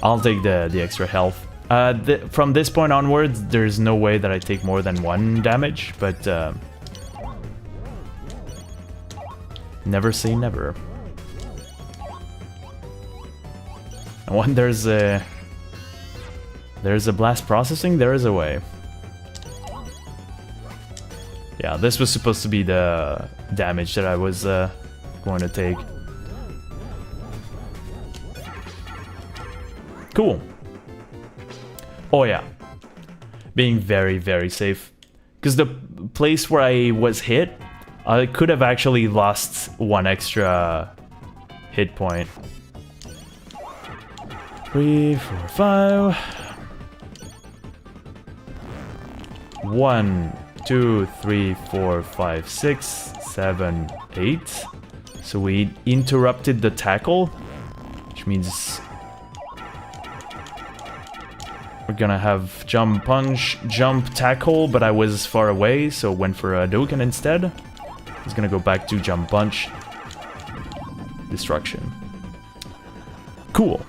I'll take the extra health. From this point onwards, there's no way that I take more than 1 damage, but never say never. And when there's a blast processing, there is a way. Yeah, this was supposed to be the damage that I was going to take. Cool. Oh yeah. Being very, very safe. Because the place where I was hit, I could have actually lost 1 extra hit point. 3, 4, 5. 1, 2, 3, 4, 5, 6, 7, 8. So we interrupted the tackle, which means we're gonna have jump punch, jump tackle, but I was far away, so went for a Hadouken instead. He's gonna go back to jump punch. Destruction. Cool.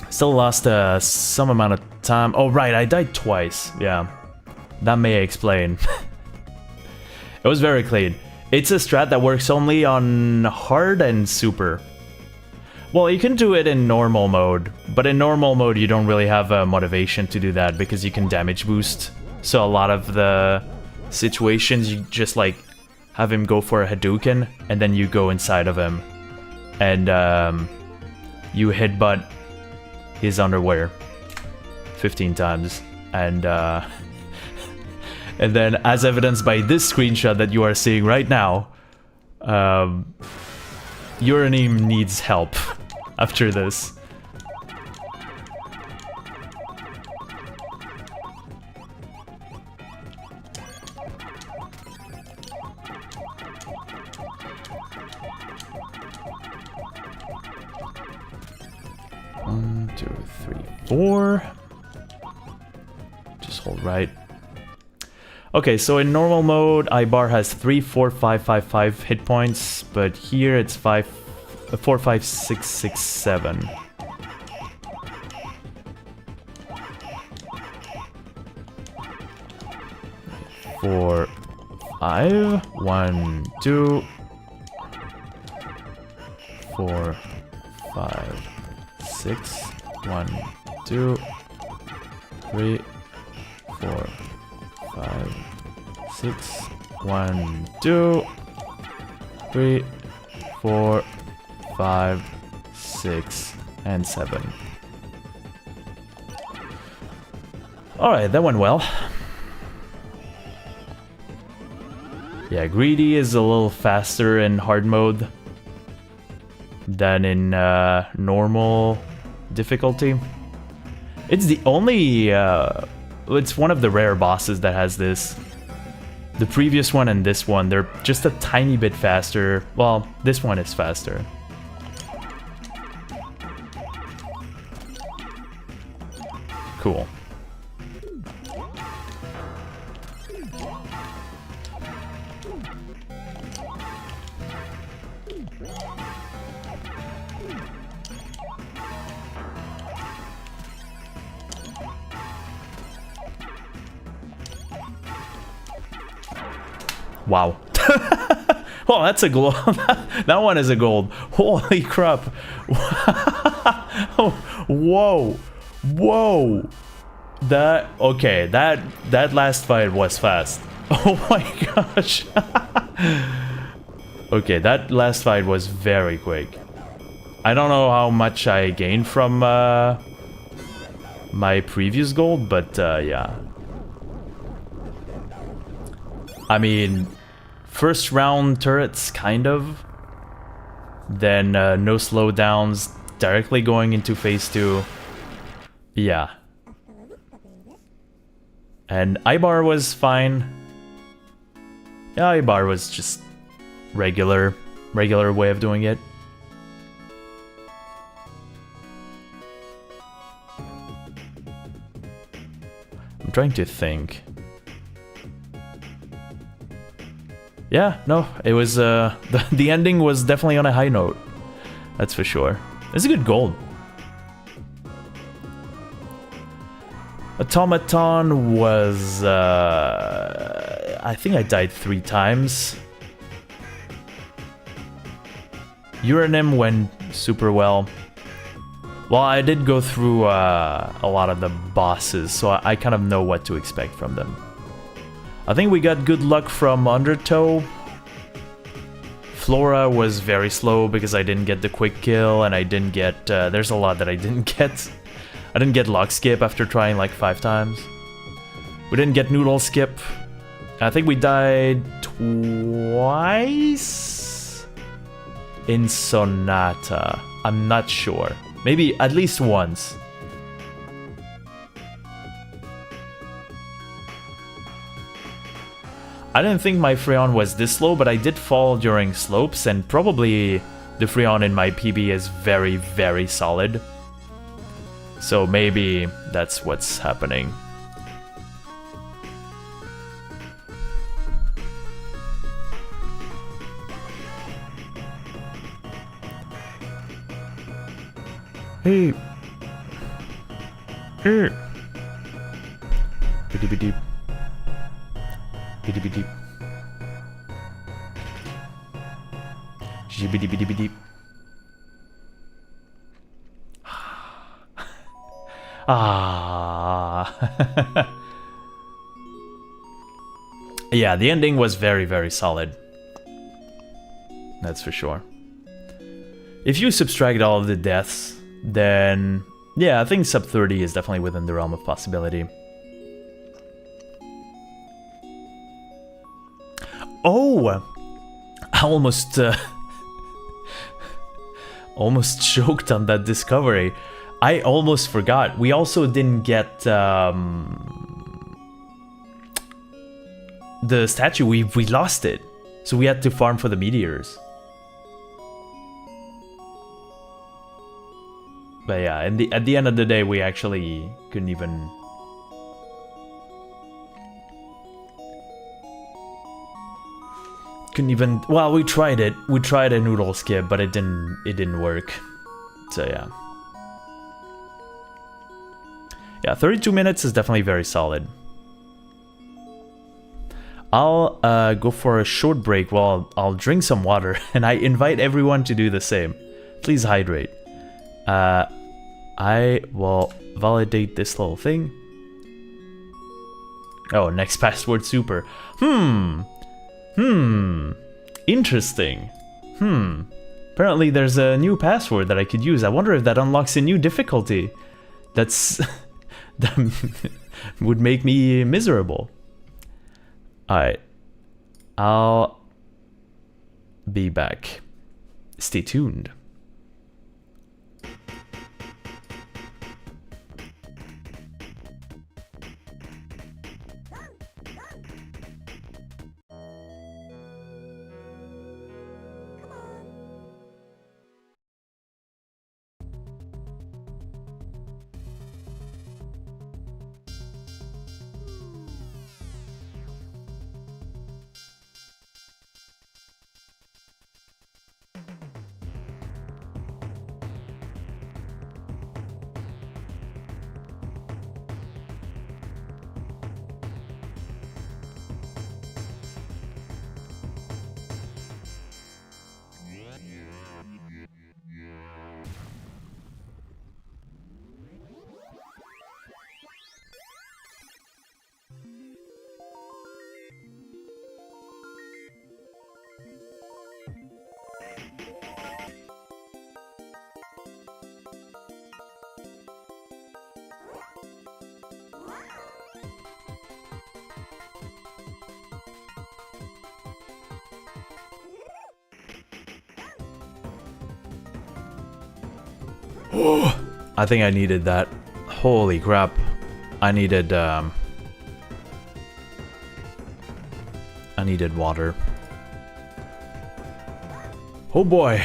Still lost some amount of time. Oh, right, I died twice. Yeah. That may explain. It was very clean. It's a strat that works only on hard and super. Well, you can do it in normal mode, but in normal mode you don't really have a motivation to do that because you can damage boost. So a lot of the situations you just like have him go for a Hadouken and then you go inside of him and you headbutt his underwear 15 times and and then as evidenced by this screenshot that you are seeing right now, Uranim needs help after this. One, two, three, four. Just hold right. Okay, so in normal mode, Ibar has 3, 4, 5, 5, 5 hit points, but here it's 4, 5, 6, 6, 7. Four, 5, 1, 2, 4, 5, 6, 1, 2, 3, 4, 5, 6, 1, 2, 3, 4, 5, 6, and 7. Alright, that went well. Yeah, Greedy is a little faster in hard mode than in normal difficulty. It's the only... it's one of the rare bosses that has this. The previous one and this one, they're just a tiny bit faster. Well, this one is faster. Cool. Wow. Oh, that's a gold. That one is a gold. Holy crap. Whoa. Whoa. That, okay, that last fight was fast. Oh my gosh. Okay, that last fight was very quick. I don't know how much I gained from my previous gold, but yeah. I mean, first round turrets, kind of. Then no slowdowns, directly going into phase 2. Yeah. And Ibar was fine. Yeah, Ibar was just regular way of doing it. I'm trying to think. Yeah, no, it was, the ending was definitely on a high note. That's for sure. It's a good gold. Automaton was, I think I died 3 times. Uranim went super well. Well, I did go through a lot of the bosses, so I kind of know what to expect from them. I think we got good luck from Undertow. Flora was very slow because I didn't get the quick kill, and I didn't get... there's a lot that I didn't get. I didn't get Lock Skip after trying like 5 times. We didn't get Noodle Skip. I think we died twice in Sonata. I'm not sure. Maybe at least once. I didn't think my Freon was this slow, but I did fall during slopes, and probably the Freon in my PB is very, very solid. So maybe that's what's happening. Hey. Hey. Biddy biddy. Biddy biddy. Jibbity biddy biddy. Ah. Yeah, the ending was very, very solid. That's for sure. If you subtract all of the deaths, then yeah, I think sub 30 is definitely within the realm of possibility. Oh! I almost almost choked on that discovery. I almost forgot. We also didn't get the statue. We lost it, so we had to farm for the meteors. But yeah, at the end of the day, we actually couldn't even. Well, we tried it. We tried a noodle skip, but it didn't work. So yeah. Yeah, 32 minutes is definitely very solid. I'll go for a short break while I'll drink some water, and I invite everyone to do the same. Please hydrate. I will validate this little thing. Oh, next password super. Interesting. Apparently there's a new password that I could use. I wonder if that unlocks a new difficulty. That would make me miserable. Alright. I'll be back. Stay tuned. I think I needed that. Holy crap. I needed water. Oh boy.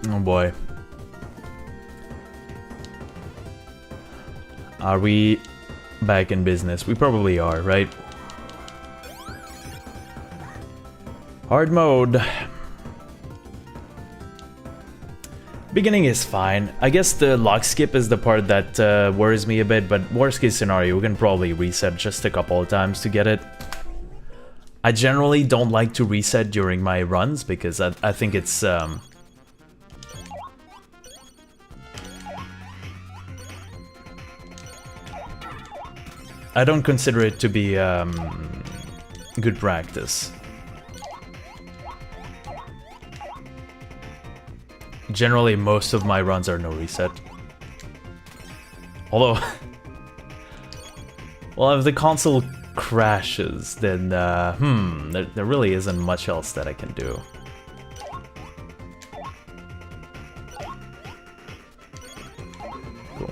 Oh boy. Are we back in business? We probably are, right? Hard mode. Beginning is fine. I guess the lock skip is the part that worries me a bit, but worst case scenario, we can probably reset just a couple of times to get it. I generally don't like to reset during my runs because I think it's I don't consider it to be good practice. Generally, most of my runs are no reset. Although, well, if the console crashes, then there really isn't much else that I can do. Cool.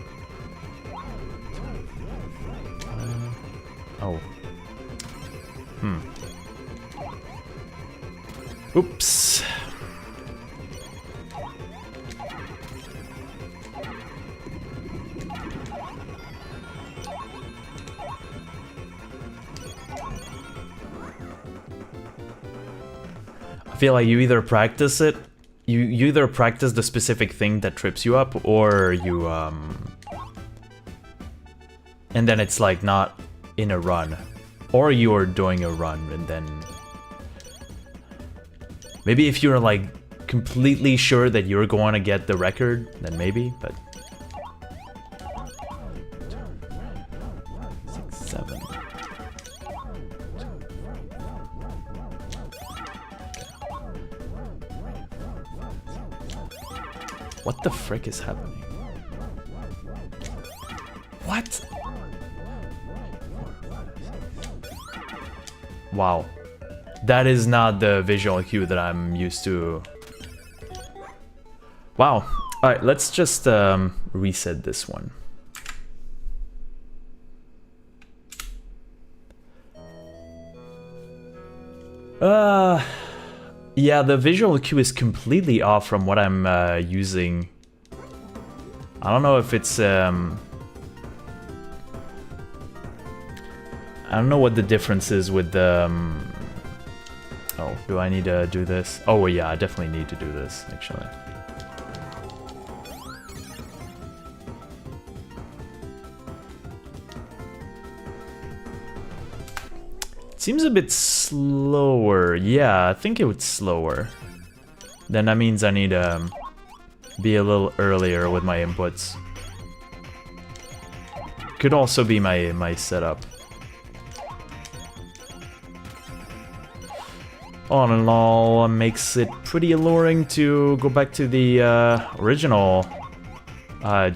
Oh. Oops. I feel like you either practice it, you either practice the specific thing that trips you up, or you and then it's like not in a run, or you're doing a run and then maybe if you're like completely sure that you're going to get the record, then maybe, but 6, 7. What the frick is happening? What? Wow. That is not the visual cue that I'm used to. Wow. Alright, let's just reset this one. Yeah, the visual cue is completely off from what I'm using. I don't know if it's I don't know what the difference is with the oh, do I need to do this? Oh yeah, I definitely need to do this actually. Seems a bit slower. Yeah, I think it was slower. Then that means I need to be a little earlier with my inputs. Could also be my setup. All in all, makes it pretty alluring to go back to the original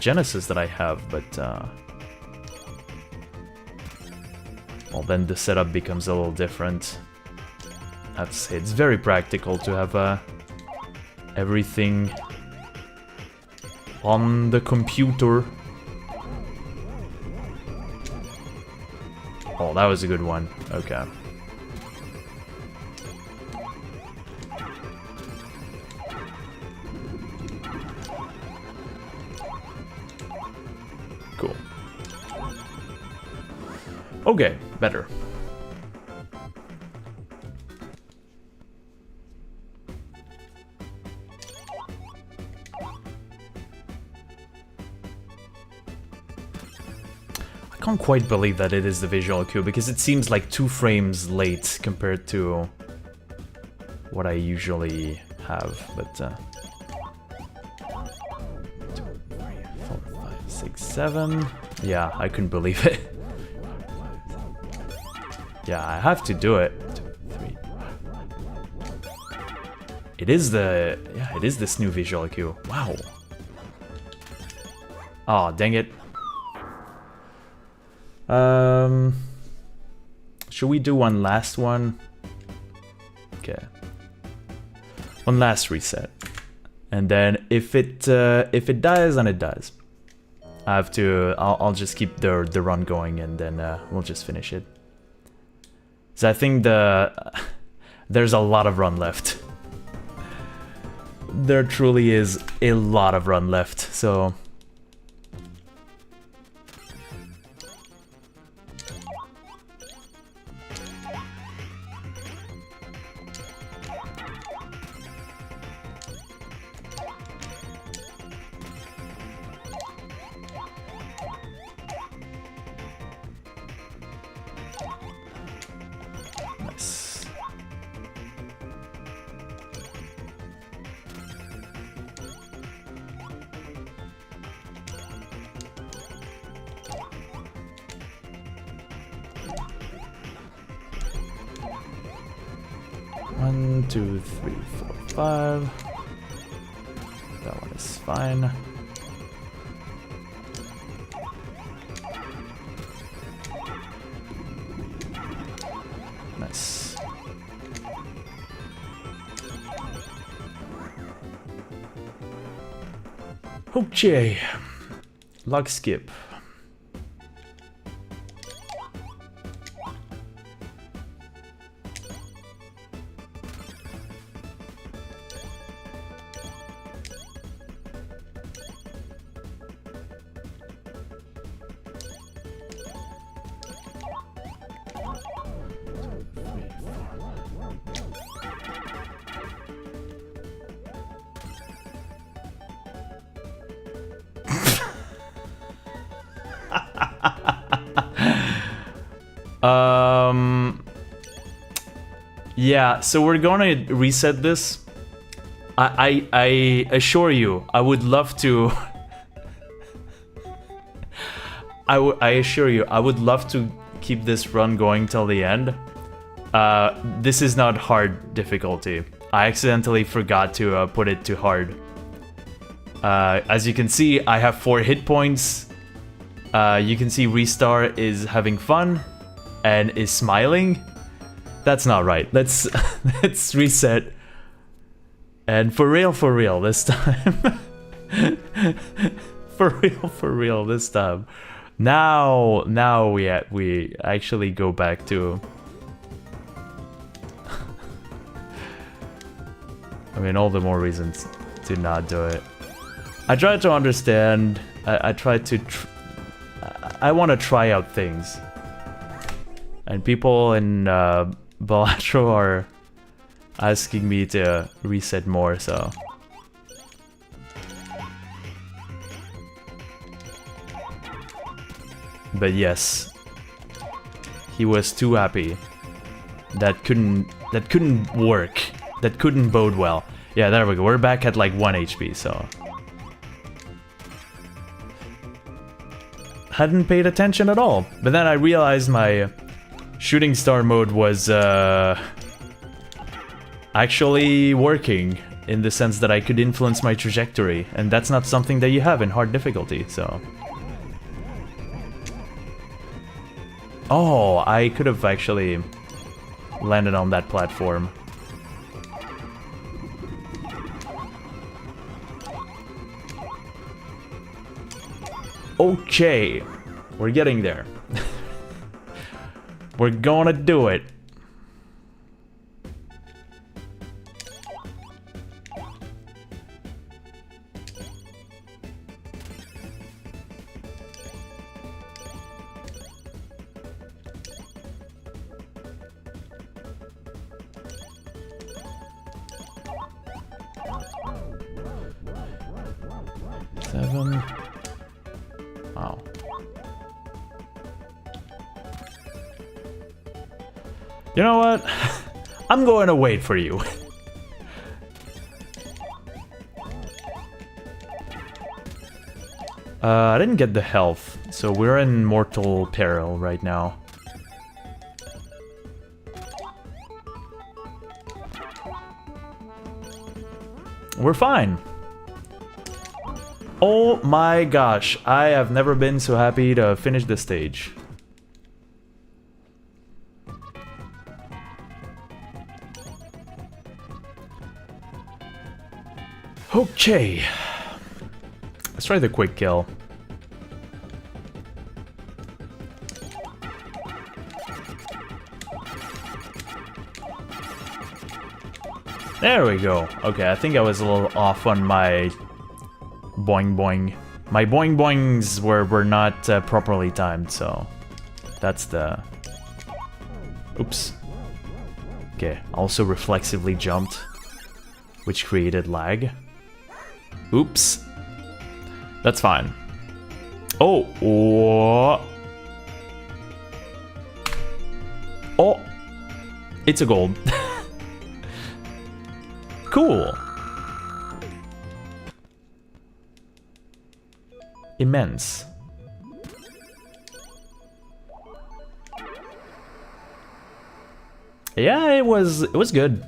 Genesis that I have, but well, then the setup becomes a little different. I have to say, it's very practical to have everything on the computer. Oh, that was a good one. Okay. Cool. Okay, better. I can't quite believe that it is the visual cue because it seems like 2 frames late compared to what I usually have, but 2, 3, 4, 5, 6, 7. Yeah, I couldn't believe it. Yeah, I have to do it. 2, 3. It is the... yeah, it is this new visual cue. Wow. Oh, dang it. Should we do one last one? Okay. One last reset. And then if it dies, then it dies. I have to... I'll just keep the run going and then we'll just finish it. So I think there's a lot of run left. There truly is a lot of run left, so... One, 2, 3, 4, 5. That one is fine. Nice. Okay. Log skip. Yeah, so we're gonna reset this. I assure you, I would love to. I assure you, I would love to keep this run going till the end. This is not hard difficulty. I accidentally forgot to put it to hard. As you can see, I have 4 hit points. You can see Ristar is having fun and is smiling. That's not right. Let's let's reset. And for real this time. for real this time. Now we actually go back to. I mean, all the more reasons to not do it. I try to understand. I try to. I want to try out things. And people in Balatro are asking me to reset more, so. But yes, he was too happy. That couldn't work. That couldn't bode well. Yeah, there we go. We're back at like 1 HP, so. Hadn't paid attention at all. But then I realized my shooting star mode was actually working in the sense that I could influence my trajectory, and that's not something that you have in hard difficulty, so. Oh, I could have actually landed on that platform. Okay, we're getting there. We're gonna do it. Seven. Wow. You know what? I'm going to wait for you. I didn't get the health, so we're in mortal peril right now. We're fine. Oh my gosh, I have never been so happy to finish this stage. Okay. Let's try the quick kill. There we go. Okay, I think I was a little off on my boing boing. My boing boings were not properly timed, so that's the. Oops. Okay, also reflexively jumped, which created lag. Oops. That's fine. Oh, oh, it's a gold. Cool. Immense. Yeah, it was good.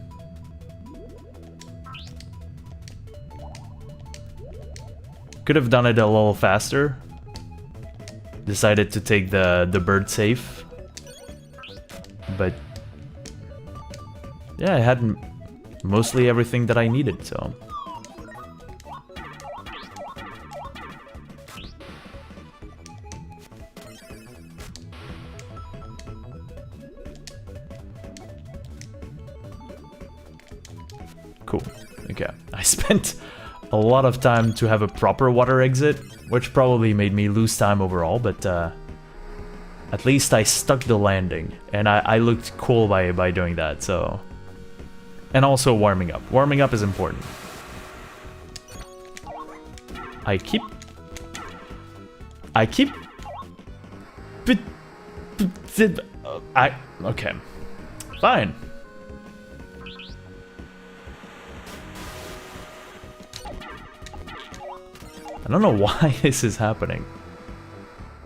Could have done it a little faster. Decided to take the bird safe. But yeah, I had mostly everything that I needed, so. Cool. Okay. I spent a lot of time to have a proper water exit, which probably made me lose time overall, but at least I stuck the landing, and I looked cool by doing that, so. And also warming up. Warming up is important. I keep... Okay. Fine. I don't know why this is happening.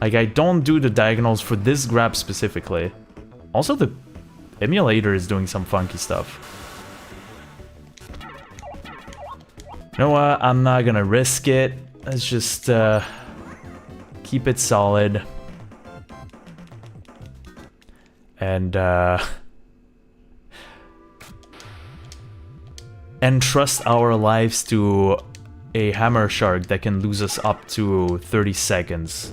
Like, I don't do the diagonals for this grab specifically. Also, the emulator is doing some funky stuff. You know what? I'm not gonna risk it. Let's just keep it solid. And trust our lives to a hammer shark that can lose us up to 30 seconds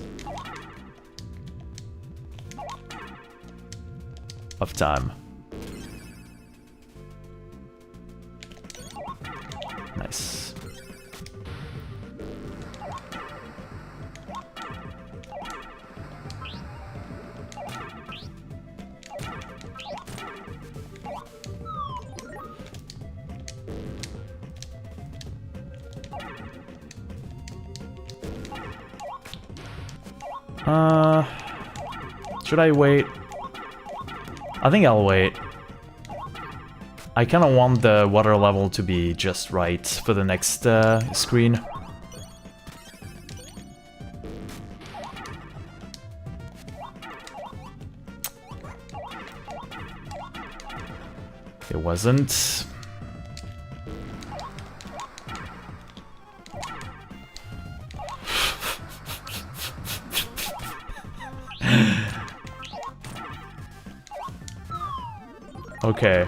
of time. Nice. Should I wait? I think I'll wait. I kind of want the water level to be just right for the next screen. It wasn't. Okay.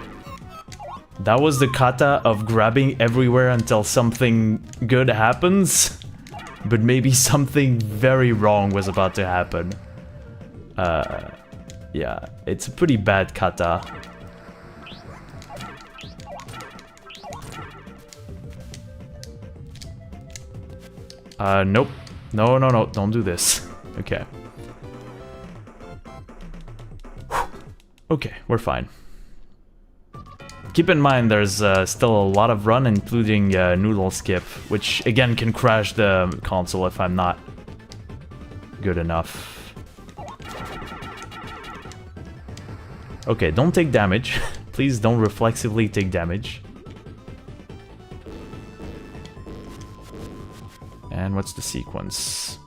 That was the kata of grabbing everywhere until something good happens. But maybe something very wrong was about to happen. Yeah, it's a pretty bad kata. Nope. No, no, no, don't do this. Okay. Okay, we're fine. Keep in mind there's still a lot of run, including noodle skip, which again can crash the console if I'm not good enough. Okay, don't take damage. Please don't reflexively take damage. And what's the sequence?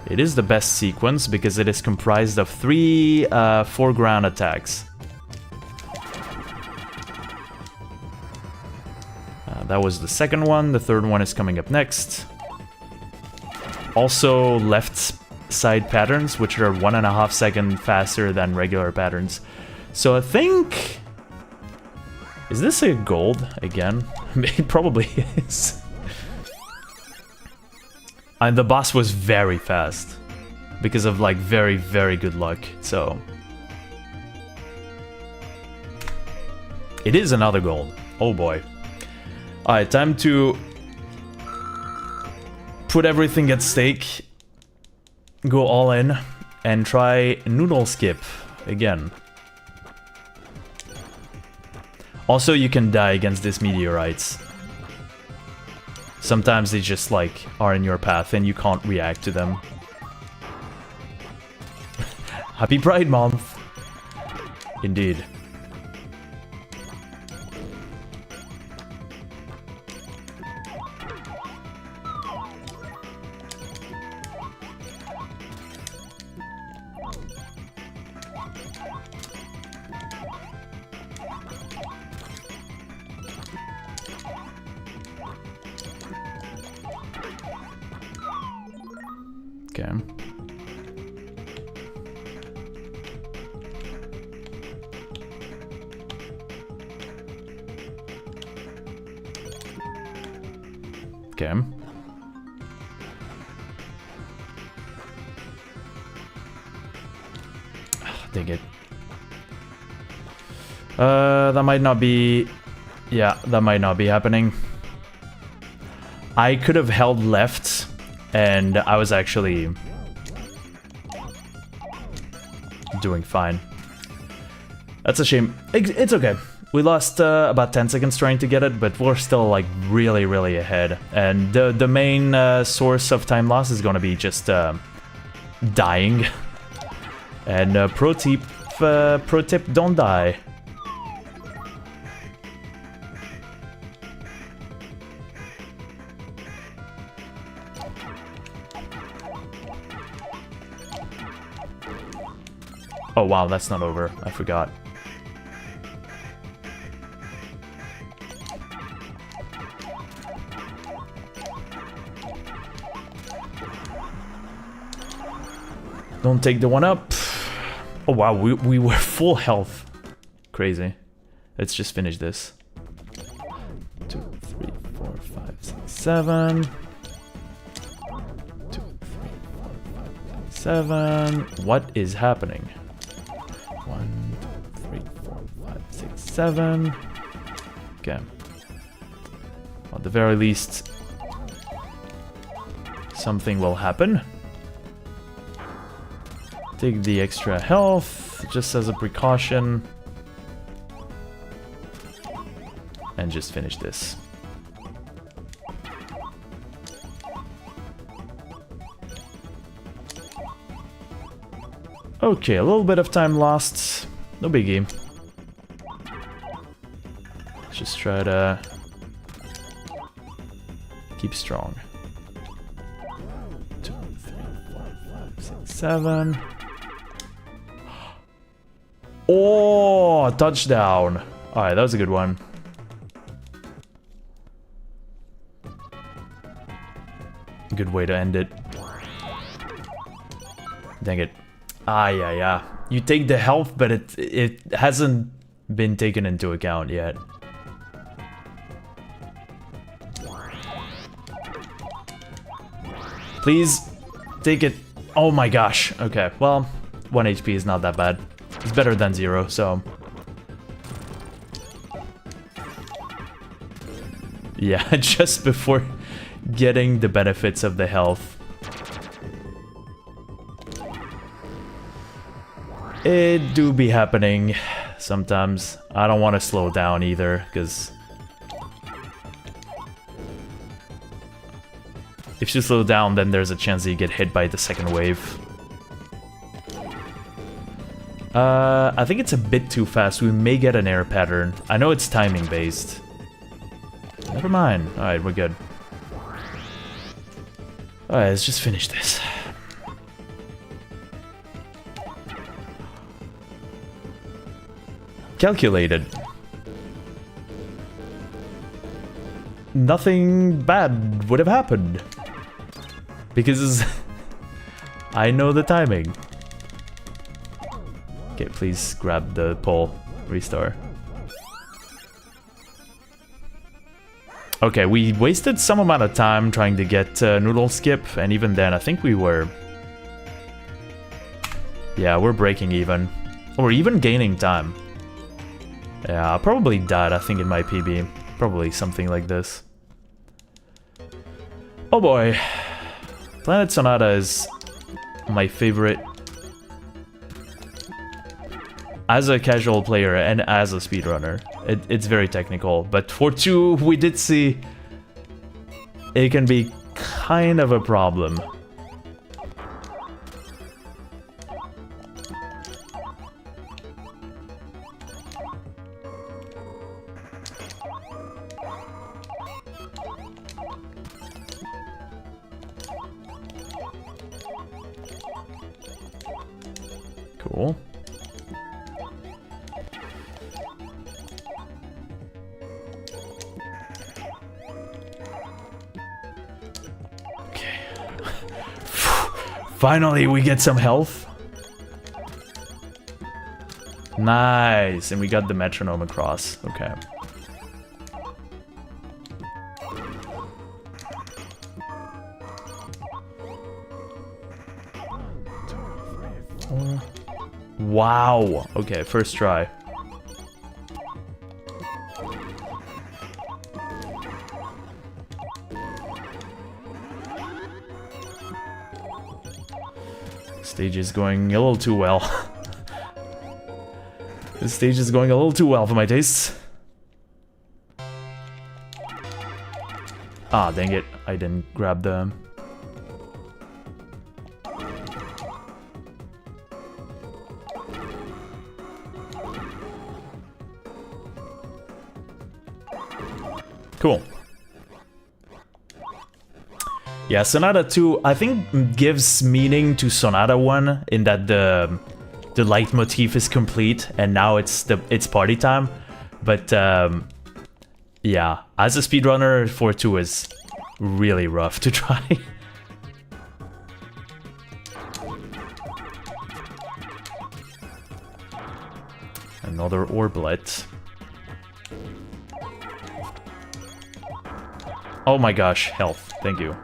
It is the best sequence because it is comprised of 3 foreground attacks. That was the second one. The third one is coming up next. Also left side patterns, which are 1.5 seconds faster than regular patterns. So I think... Is this a gold again? It probably is. And the boss was very fast because of like very, very good luck, so it is another gold. Oh boy. Alright, time to put everything at stake, go all in, and try noodle skip again. Also, you can die against these meteorites. Sometimes they just, like, are in your path and you can't react to them. Happy Pride Month! Indeed. Okay. Okay. Dang it. That might not be... Yeah, that might not be happening. I could have held left, and I was actually doing fine. That's a shame. It's okay. We lost about 10 seconds trying to get it, but we're still like really, really ahead. And the main source of time loss is gonna be just dying. And pro tip, don't die. Oh wow, that's not over. I forgot. Don't take the one up. Oh wow, we were full health. Crazy. Let's just finish this. 2, 3, 4, 5, 6, 7. 2, 3, 4, 5, 6, 7. What is happening? 1, 2, 3, 4, 5, 6, 7. Okay. At the very least, something will happen. Take the extra health, just as a precaution. And just finish this. Okay, a little bit of time lost. No biggie. Just try to keep strong. 2, 3, 4, 5, 6, 7. Oh, touchdown. Alright, that was a good one. Good way to end it. Dang it. Ah, yeah. You take the health, but it hasn't been taken into account yet. Please, take it. Oh my gosh. Okay, well, 1 HP is not that bad. It's better than 0, so... Yeah, just before getting the benefits of the health. It do be happening sometimes. I don't want to slow down either, because... if you slow down, then there's a chance that you get hit by the second wave. I think it's a bit too fast. We may get an air pattern. I know it's timing based. Never mind. Alright, we're good. Alright, let's just finish this. Calculated. Nothing bad would have happened. Because I know the timing. Okay, please grab the pole. Restore. Okay, we wasted some amount of time trying to get Noodle Skip, and even then, I think we were... yeah, we're breaking even. Or even gaining time. Yeah, I probably died, I think, in my PB. Probably something like this. Oh boy. Planet Sonata is my favorite as a casual player and as a speedrunner. It's very technical, but for 2, we did see it can be kind of a problem. Cool. Finally, we get some health. Nice, and we got the metronome across. Okay. Wow. Okay, first try. Stage is going a little too well. This stage is going a little too well for my tastes. Ah, dang it. I didn't grab the... Cool. Yeah, Sonata 2, I think, gives meaning to Sonata 1 in that the leitmotif is complete and now it's party time. But yeah, as a speedrunner, 4-2 is really rough to try. Another Orblet. Oh my gosh, health. Thank you.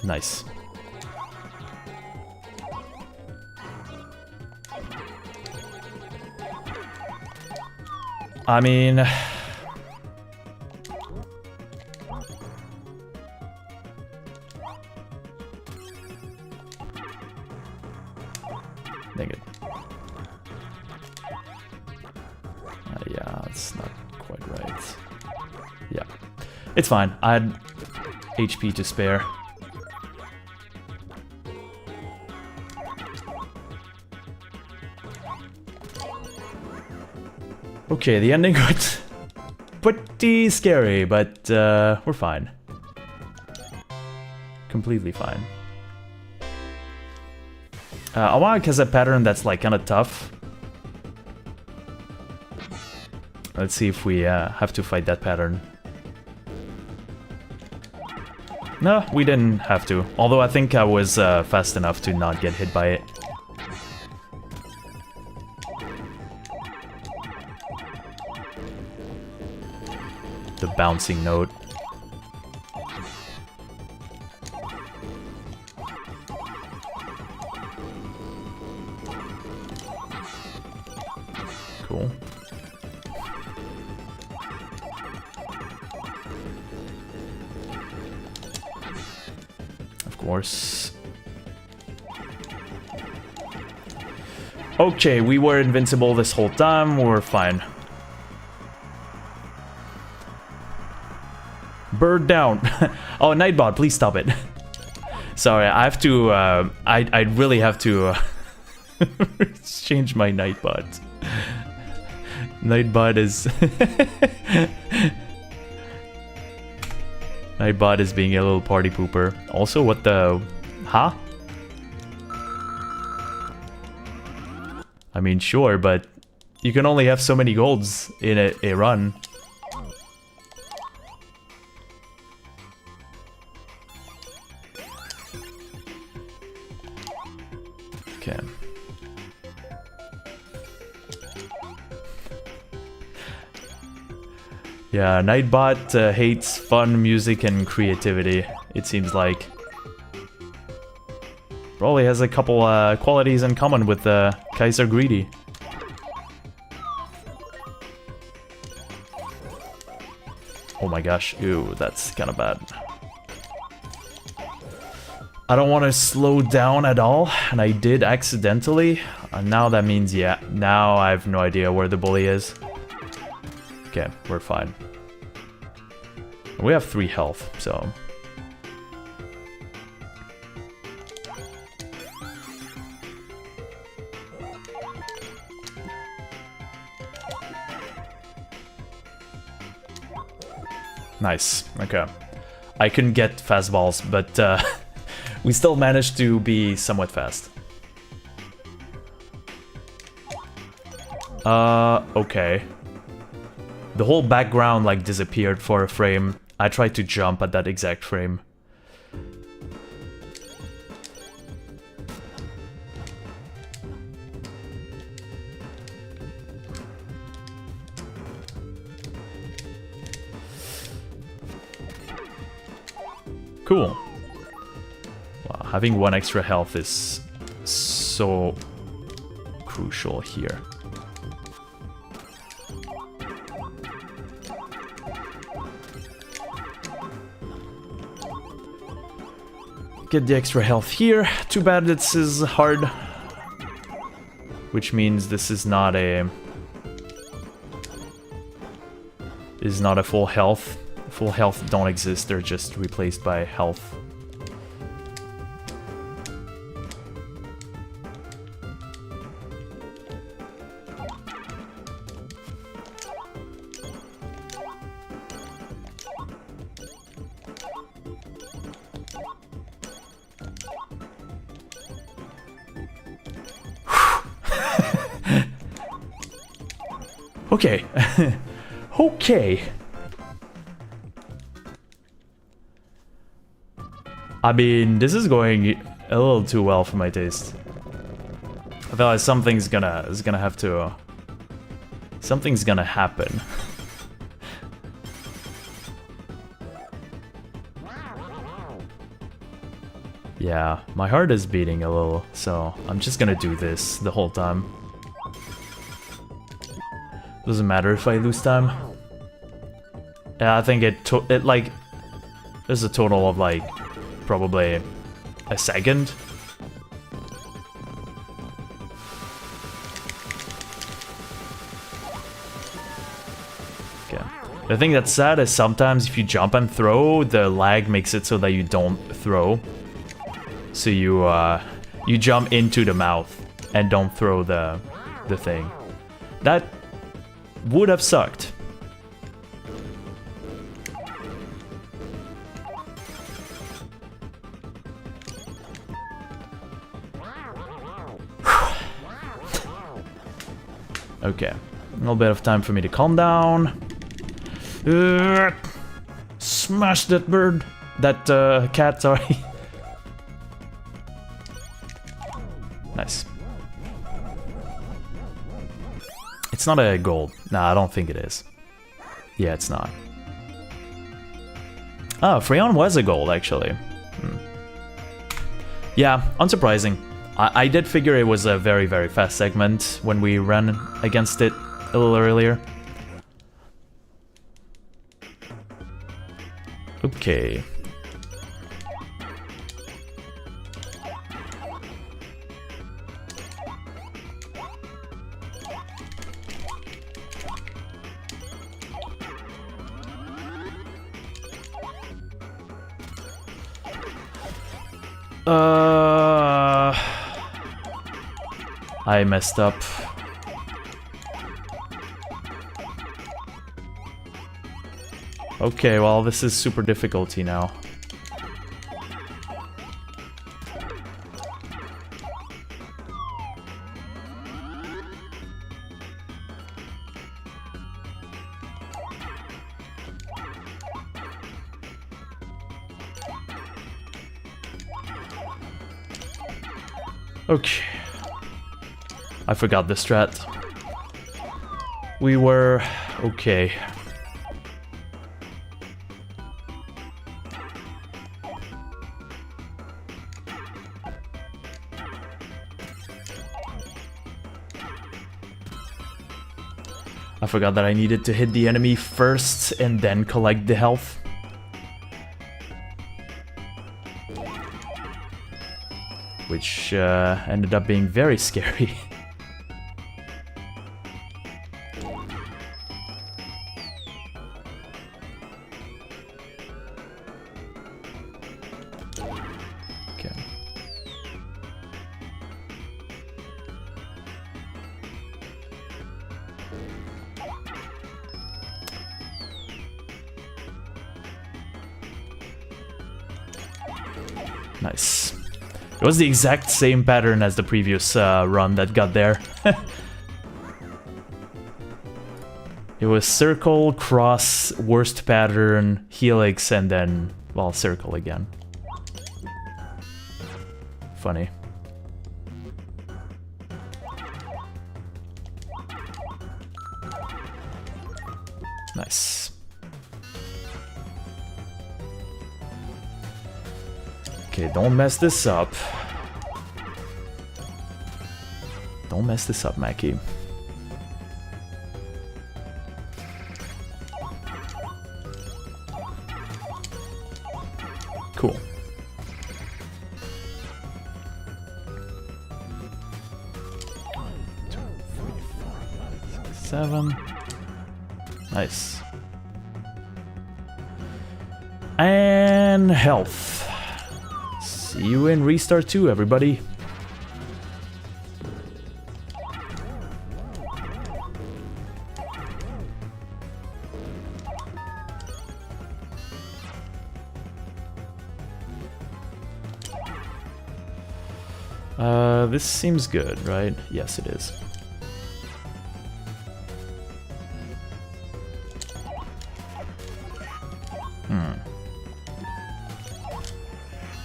Nice. I mean... Dang it. Yeah, it's not quite right. Yeah. It's fine. I had HP to spare. Okay, the ending got pretty scary, but we're fine. Completely fine. Awag has a pattern that's like kind of tough. Let's see if we have to fight that pattern. No, we didn't have to. Although I think I was fast enough to not get hit by it. The bouncing note. Cool. Of course. Okay, we were invincible this whole time, we're fine. Bird down. Oh, Nightbot, please stop it. Sorry, I have to, I really have to change my Nightbot. Nightbot is... Nightbot is being a little party pooper. Also, what the... Huh? I mean, sure, but you can only have so many golds in a run. Okay. Yeah, Nightbot hates fun, music, and creativity, it seems like. Probably has a couple qualities in common with Kaiser Greedy. Oh my gosh, ew, that's kind of bad. I don't want to slow down at all, and I did accidentally. Now that means, yeah, now I have no idea where the bully is. Okay, we're fine. We have 3 health, so... Nice, okay. I couldn't get fastballs, but we still managed to be somewhat fast. Okay. The whole background like disappeared for a frame. I tried to jump at that exact frame. Cool. Wow, having 1 extra health is so crucial here. Get the extra health here. Too bad this is hard. Which means this is not a... full health. full health don't exist, they're just replaced by health. Okay. Okay. I mean, this is going a little too well for my taste. I feel like something's gonna have to... something's gonna happen. Yeah, my heart is beating a little, so I'm just gonna do this the whole time. Doesn't matter if I lose time. Yeah, I think it like... there's a total of like... probably a second. Okay. The thing that's sad is sometimes if you jump and throw, the lag makes it so that you don't throw. So you jump into the mouth and don't throw the thing. That would have sucked. Okay, a little bit of time for me to calm down. Smash that bird. That cat, sorry. Nice. It's not a gold. Nah, I don't think it is. Yeah, it's not. Oh, Freon was a gold, actually. Yeah, unsurprising. I did figure it was a very, very fast segment when we ran against it a little earlier. Okay. I messed up. Okay, well, this is super difficulty now. Okay. I forgot the strat. We were... okay. I forgot that I needed to hit the enemy first and then collect the health. Which ended up being very scary. Okay. Nice. It was the exact same pattern as the previous run that got there. It was circle, cross, worst pattern, helix, and then, well, circle again. Funny. Nice. Okay, don't mess this up. Don't mess this up, Mackie. Cool. One, 2, 3, 4, 5, 6, 7. Nice. And health. See you in Restart 2, everybody. This seems good, right? Yes, it is.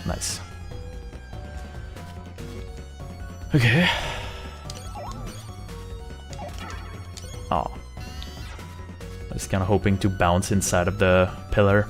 Nice. Okay. Oh. I was kind of hoping to bounce inside of the pillar.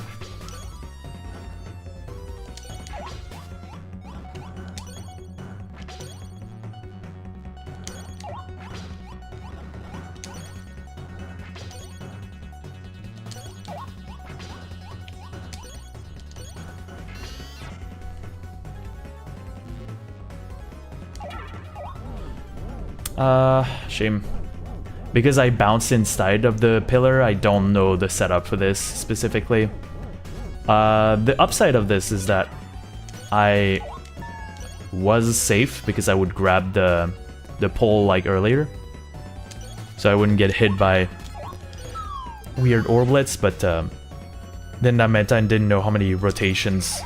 Shame. Because I bounced inside of the pillar, I don't know the setup for this specifically. The upside of this is that I was safe because I would grab the pole like earlier. So I wouldn't get hit by weird orblets, but then that meant I didn't know how many rotations.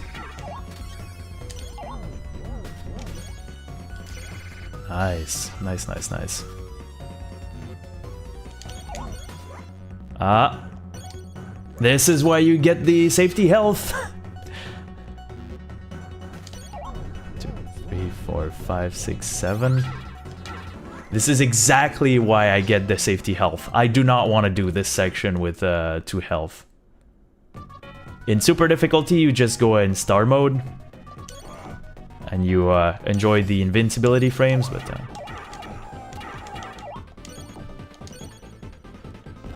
Nice, nice, nice, nice. Ah. This is why you get the safety health. 2, 3, 4, 5, 6, 7. This is exactly why I get the safety health. I do not want to do this section with 2 health. In super difficulty, you just go in star mode. And you enjoy the invincibility frames, but...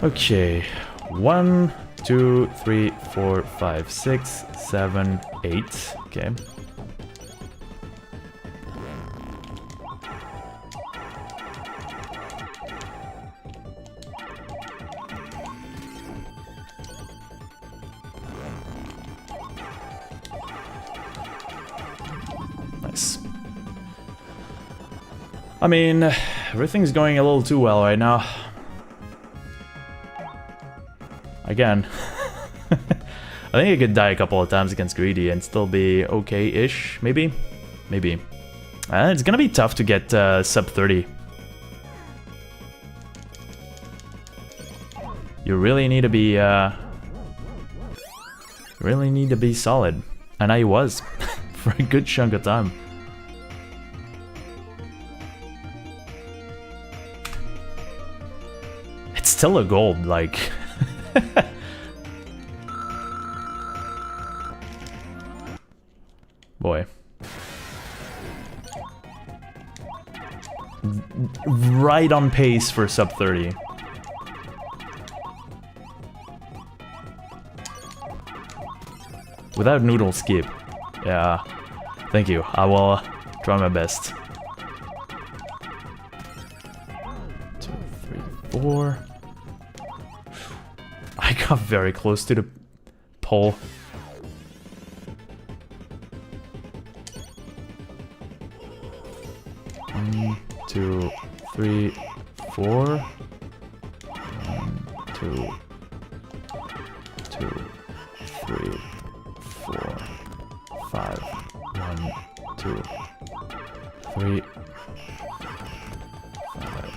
Okay. 1, 2, 3, 4, 5, 6, 7, 8. Okay. Nice. I mean, everything's going a little too well right now. Again. I think I could die a couple of times against Greedy and still be okay-ish, maybe? Maybe. It's gonna be tough to get sub 30. You really need to be, solid. And I was, for a good chunk of time. It's still a gold, like... Boy. Right on pace for sub 30. Without noodle skip. Yeah. Thank you. I will try my best. 2, 3, 4. I got very close to the pole. One, 2, 3, 4. 1, 2, 2, 3, 4, 5. 1, 2, 3, 5,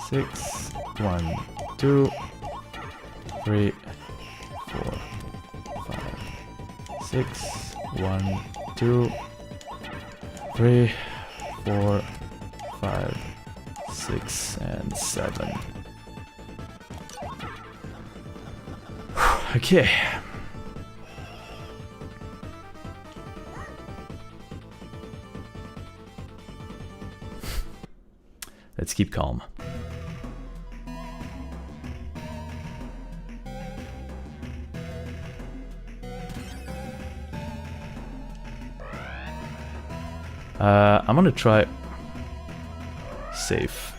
6. 1, 2, 3, 4, 5, 6. 1, 2, 3, 4, 5, 6, and 7. Okay. Let's keep calm. I'm gonna try safe.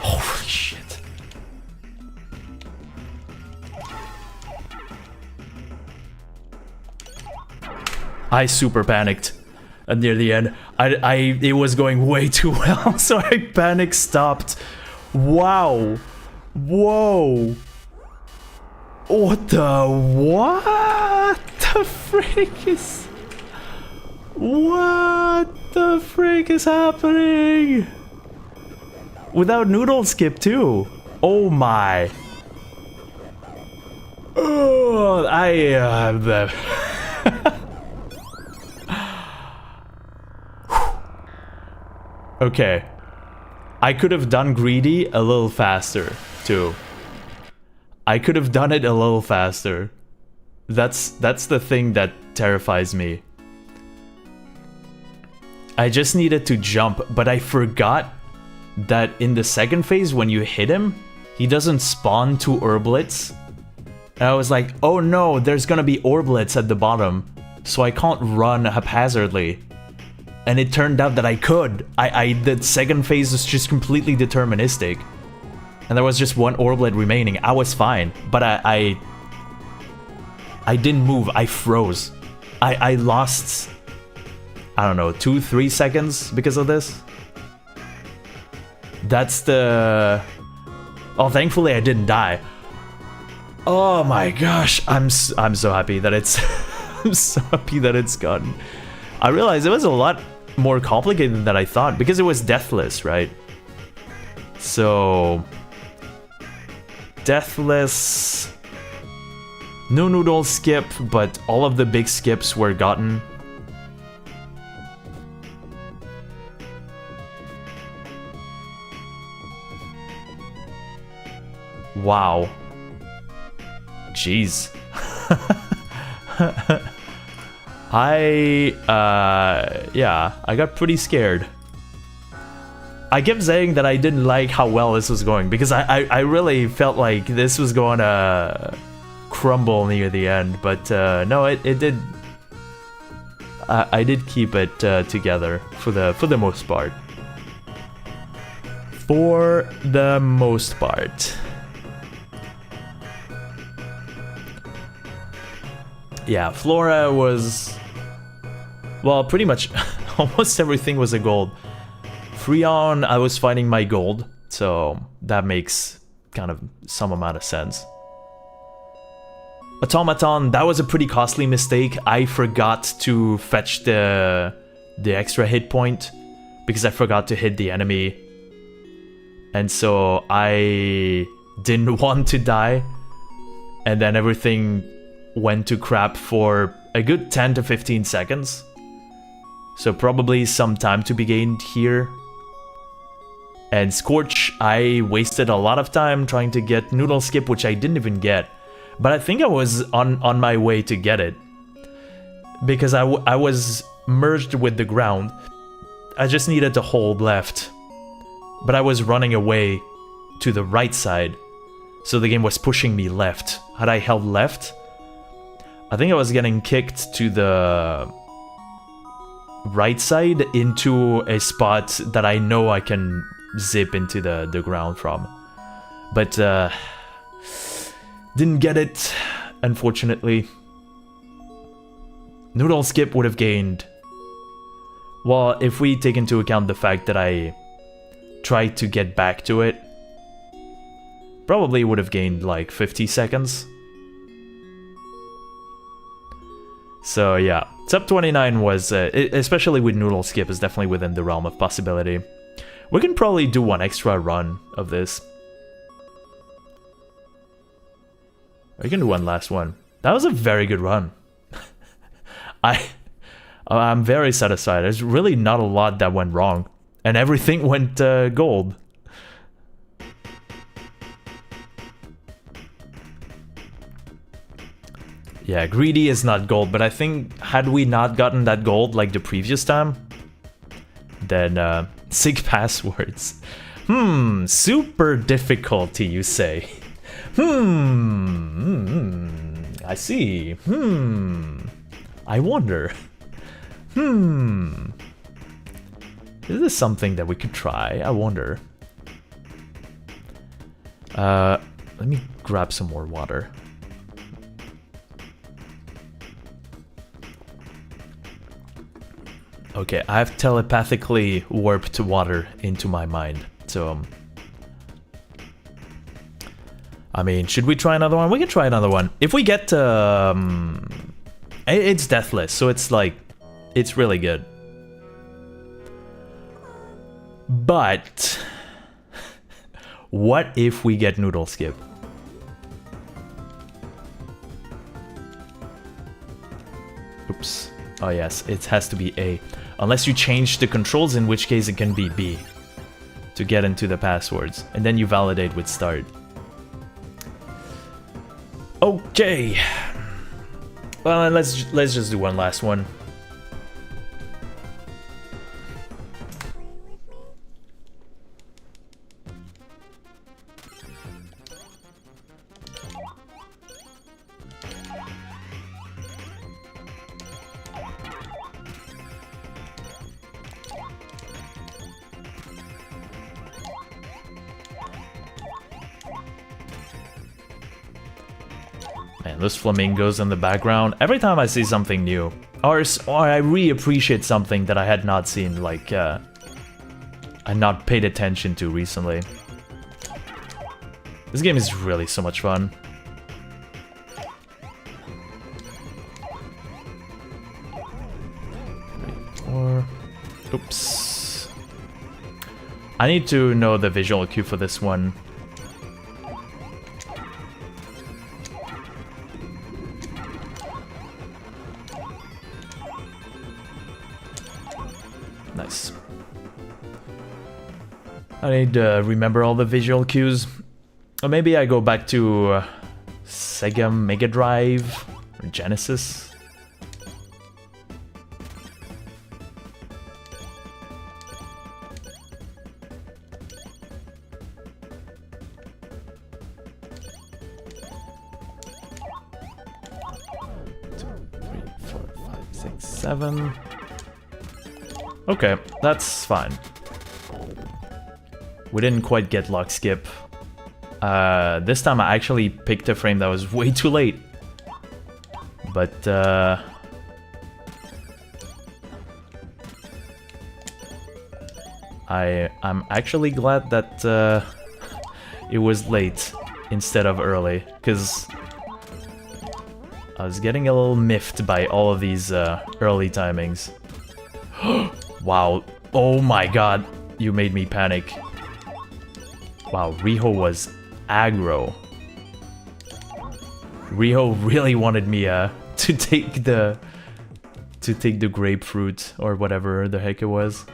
Holy shit. I super panicked near the end. It was going way too well, so I panic stopped. Wow. Whoa. What the frick is... What the frick is happening? Without noodle skip too. Oh my. Oh, Okay. I could have done greedy a little faster, too. I could have done it a little faster. That's the thing that terrifies me. I just needed to jump, but I forgot that in the second phase, when you hit him, he doesn't spawn two orblets. And I was like, oh no, there's gonna be orblets at the bottom, so I can't run haphazardly. And it turned out that I could. The second phase was just completely deterministic. And there was just one orblet remaining. I was fine. But I didn't move. I froze. I lost, I don't know, 2-3 seconds because of this. That's the... Oh, thankfully I didn't die. Oh my gosh. I'm so happy that it's... I'm so happy that it's gone. I realized it was a lot more complicated than I thought because it was deathless, right? So deathless, no noodle skip, but all of the big skips were gotten. Wow. Jeez. Yeah, I got pretty scared. I kept saying that I didn't like how well this was going because I really felt like this was going to crumble near the end, but no, it did. I did keep it together for the most part. For the most part. Yeah, Flora was... Well, pretty much almost everything was a gold. Freon, I was fighting my gold, so that makes kind of some amount of sense. Automaton, that was a pretty costly mistake. I forgot to fetch the extra hit point because I forgot to hit the enemy. And so I didn't want to die. And then everything went to crap for a good 10 to 15 seconds. So probably some time to be gained here. And Scorch, I wasted a lot of time trying to get Noodle Skip, which I didn't even get. But I think I was on my way to get it. Because I was merged with the ground. I just needed to hold left. But I was running away to the right side. So the game was pushing me left. Had I held left, I think I was getting kicked to the right side into a spot that I know I can zip into the ground from. But didn't get it, unfortunately. Noodle Skip would have gained... Well, if we take into account the fact that I tried to get back to it, probably would have gained like 50 seconds. So yeah, sub 29 was, especially with Noodle Skip, is definitely within the realm of possibility. We can probably do one extra run of this. We can do one last one. That was a very good run. I'm very satisfied. There's really not a lot that went wrong. And everything went gold. Yeah, greedy is not gold, but I think had we not gotten that gold like the previous time, then sick passwords. Super difficulty, you say. I see. I wonder. Is this something that we could try? I wonder. Let me grab some more water. Okay, I've telepathically warped water into my mind, so... I mean, should we try another one? We can try another one. If we get... it's deathless, so it's like... It's really good. But... What if we get Noodle Skip? Oops. Oh yes, it has to be A. Unless you change the controls, in which case it can be B. To get into the passwords. And then you validate with start. Okay. Well, let's just do one last one. Man, those flamingos in the background. Every time I see something new, or I really appreciate something that I had not seen, like, I not paid attention to recently. This game is really so much fun. Or, oops. I need to know the visual cue for this one. Nice. I need to remember all the visual cues. Or maybe I go back to Sega Mega Drive or Genesis. Two, 3, 4, 5, 6, 7. Okay, that's fine. We didn't quite get lock skip. This time I actually picked a frame that was way too late. But, I'm actually glad that it was late instead of early, because I was getting a little miffed by all of these early timings. Wow, oh my god, you made me panic. Wow, Riho was aggro. Riho really wanted me to take the grapefruit or whatever the heck it was.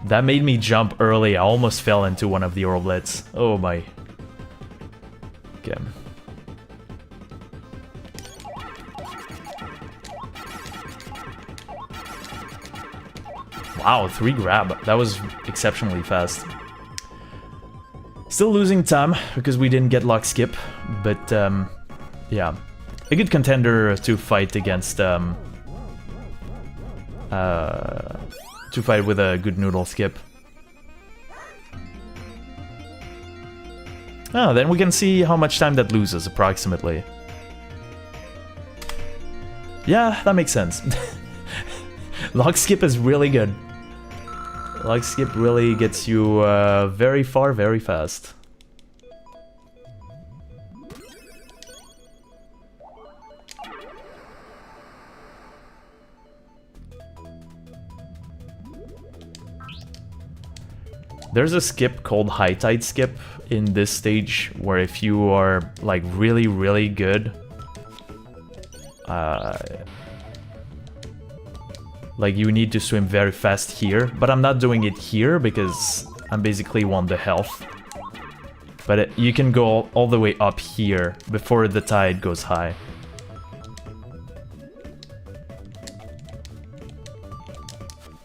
That made me jump early. I almost fell into one of the orblets. Oh my. Okay. Wow, 3 grab. That was exceptionally fast. Still losing time because we didn't get lock skip, but yeah, a good contender to fight against to fight with a good noodle skip. Oh, then we can see how much time that loses approximately. Yeah, that makes sense. Lock skip is really good. Lock skip really gets you very far, very fast. There's a skip called High Tide Skip in this stage, where if you are like really, really good, like you need to swim very fast here, but I'm not doing it here because I'm basically want the health. But you can go all the way up here before the tide goes high.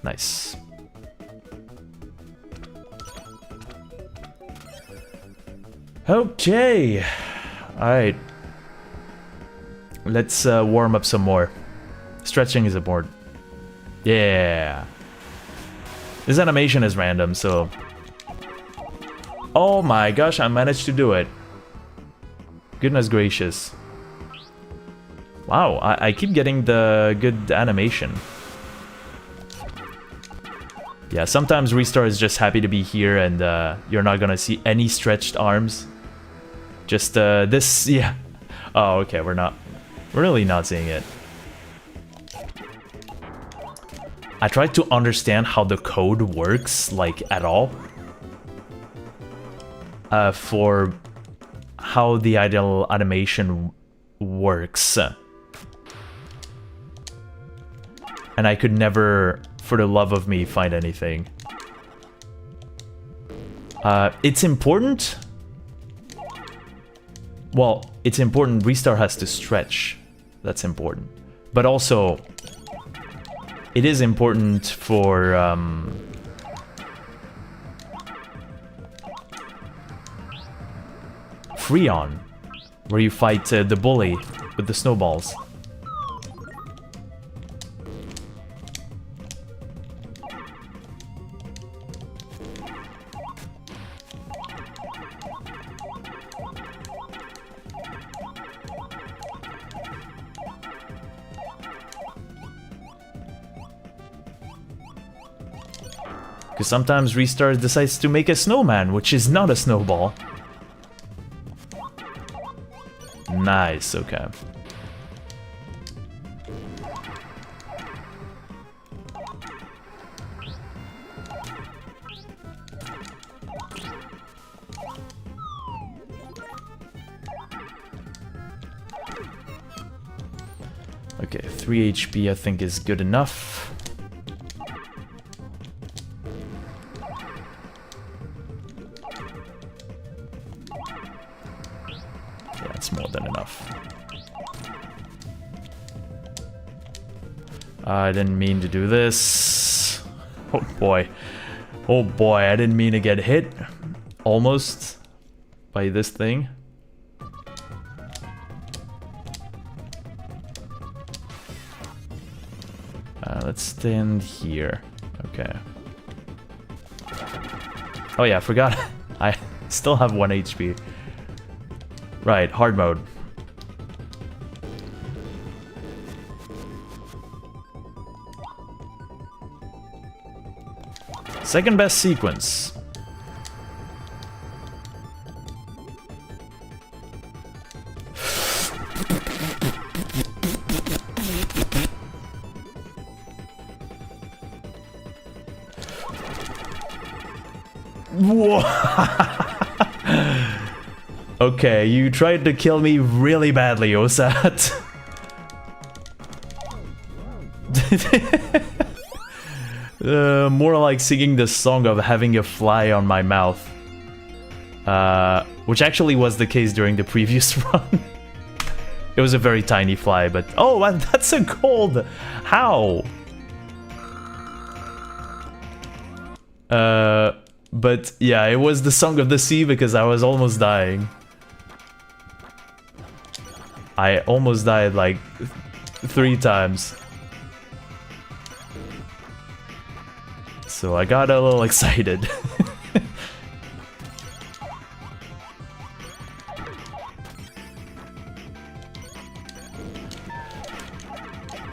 Nice. Okay. Alright. Let's warm up some more. Stretching is important. Yeah. This animation is random, so... Oh my gosh, I managed to do it. Goodness gracious. Wow, I keep getting the good animation. Yeah, sometimes Restart is just happy to be here and you're not gonna see any stretched arms. Just this, yeah. Oh, okay, we're really not seeing it. I tried to understand how the code works, like, at all. For how the ideal animation works. And I could never, for the love of me, find anything. It's important. Well, it's important Restart has to stretch. That's important. But also, it is important for... Freon, where you fight the bully with the snowballs. Because sometimes Restart decides to make a snowman, which is not a snowball. Nice, okay. Okay, 3 HP I think is good enough. More than enough. I didn't mean to do this. Oh boy. Oh boy, I didn't mean to get hit. Almost. By this thing. Let's stand here. Okay. Oh yeah, I forgot. I still have 1 HP. Right, hard mode. Second best sequence. Whoa. Okay, you tried to kill me really badly, Osat. More like singing the song of having a fly on my mouth. Which actually was the case during the previous run. It was a very tiny fly, but... Oh, that's a gold! How? But yeah, it was the Song of the Sea because I was almost dying. I almost died like 3 times. So I got a little excited.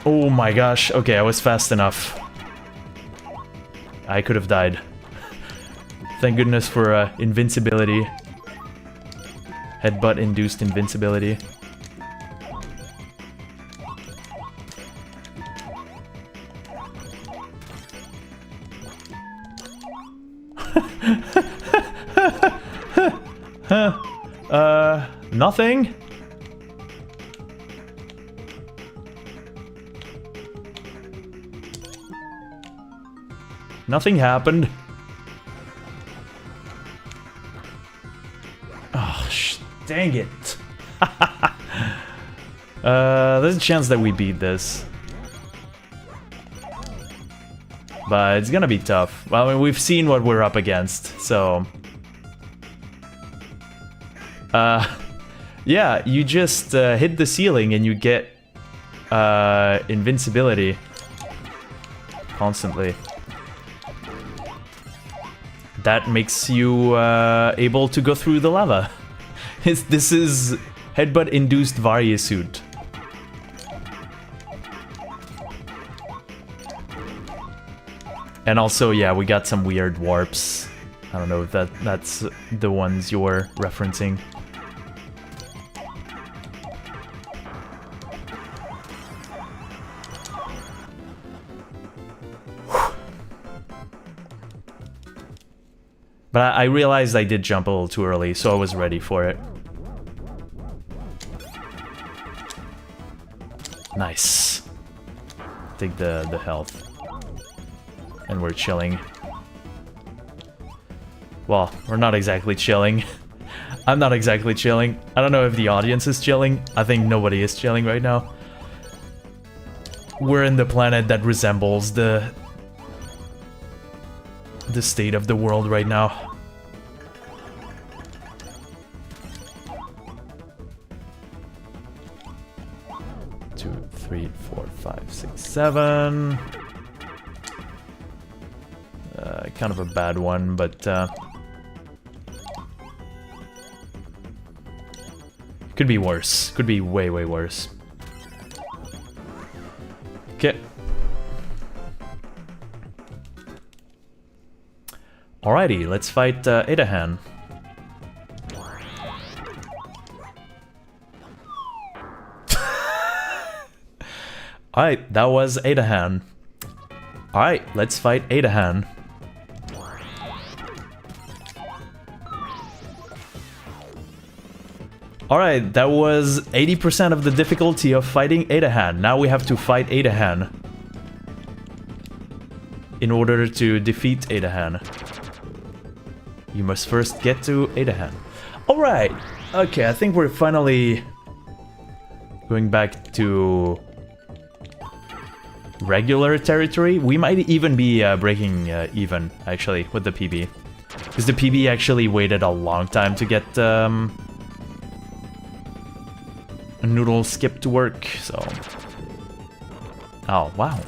Oh my gosh, okay, I was fast enough. I could have died. Thank goodness for invincibility. Headbutt-induced invincibility. Nothing? Nothing happened. Oh, dang it. There's a chance that we beat this. But it's gonna be tough. Well, I mean, we've seen what we're up against, so... Yeah, you just hit the ceiling and you get invincibility constantly. That makes you able to go through the lava. This is headbutt-induced Varia-suit. And also, yeah, we got some weird warps. I don't know if that's the ones you're referencing. But I realized I did jump a little too early, so I was ready for it. Nice. Take the health. And we're chilling. Well, we're not exactly chilling. I'm not exactly chilling. I don't know if the audience is chilling. I think nobody is chilling right now. We're in the planet that resembles the state of the world right now. Two, three, four, five, six, seven. Kind of a bad one, but could be worse. Could be way, way worse. Okay. Alrighty, let's fight Adahan. Alright, that was Adahan. Alright, let's fight Adahan. Alright, that was 80% of the difficulty of fighting Adahan. Now we have to fight Adahan in order to defeat Adahan. You must first get to Adahan. Alright, okay, I think we're finally going back to regular territory. We might even be breaking even, actually, with the PB. Because the PB actually waited a long time to get Noodle skip to work, so... Oh, wow.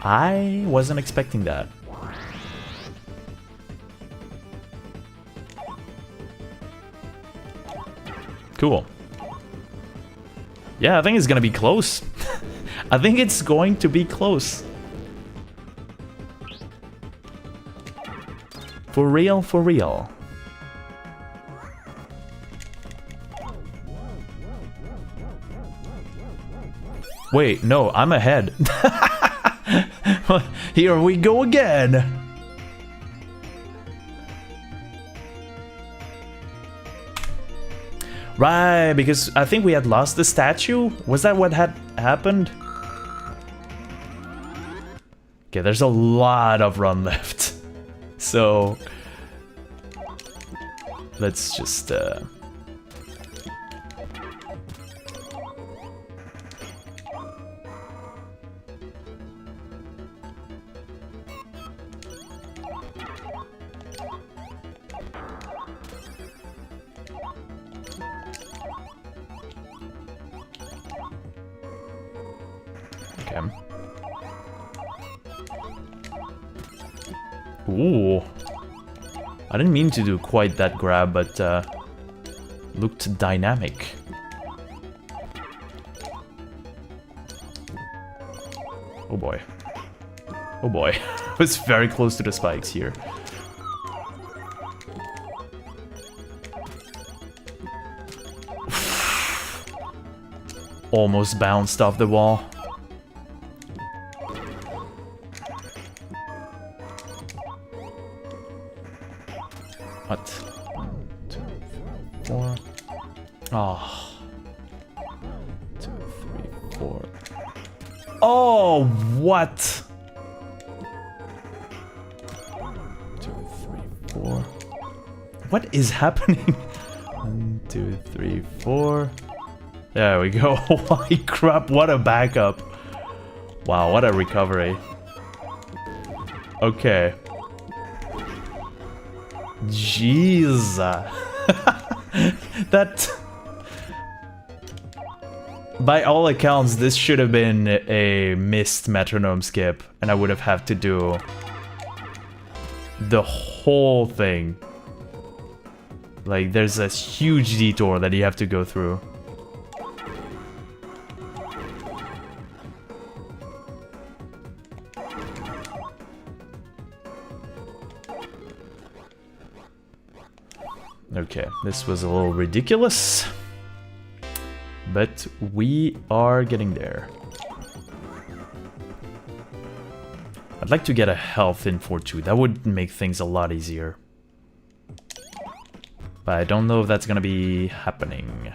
I wasn't expecting that. Cool. Yeah, I think it's gonna be close. I think it's going to be close. For real, for real. Wait, no, I'm ahead. Here we go again. Right, because I think we had lost the statue. Was that what had happened? Okay, there's a lot of run left. So let's just okay. Ooh. I didn't mean to do quite that grab, but looked dynamic. Oh boy. Oh boy. I was very close to the spikes here. Almost bounced off the wall. What? 1, 2, 3, 4. Oh. 2, 3, 4. Oh, what? 2, 3, 4. What is happening? 1, 2, 3, 4. There we go. Holy crap, what a backup. Wow, what a recovery. Okay. Jeez. That... By all accounts, this should have been a missed metronome skip, and I would have had to do the whole thing. Like, there's a huge detour that you have to go through. Okay, this was a little ridiculous. But we are getting there. I'd like to get a health in for 2. That would make things a lot easier. But I don't know if that's gonna be happening.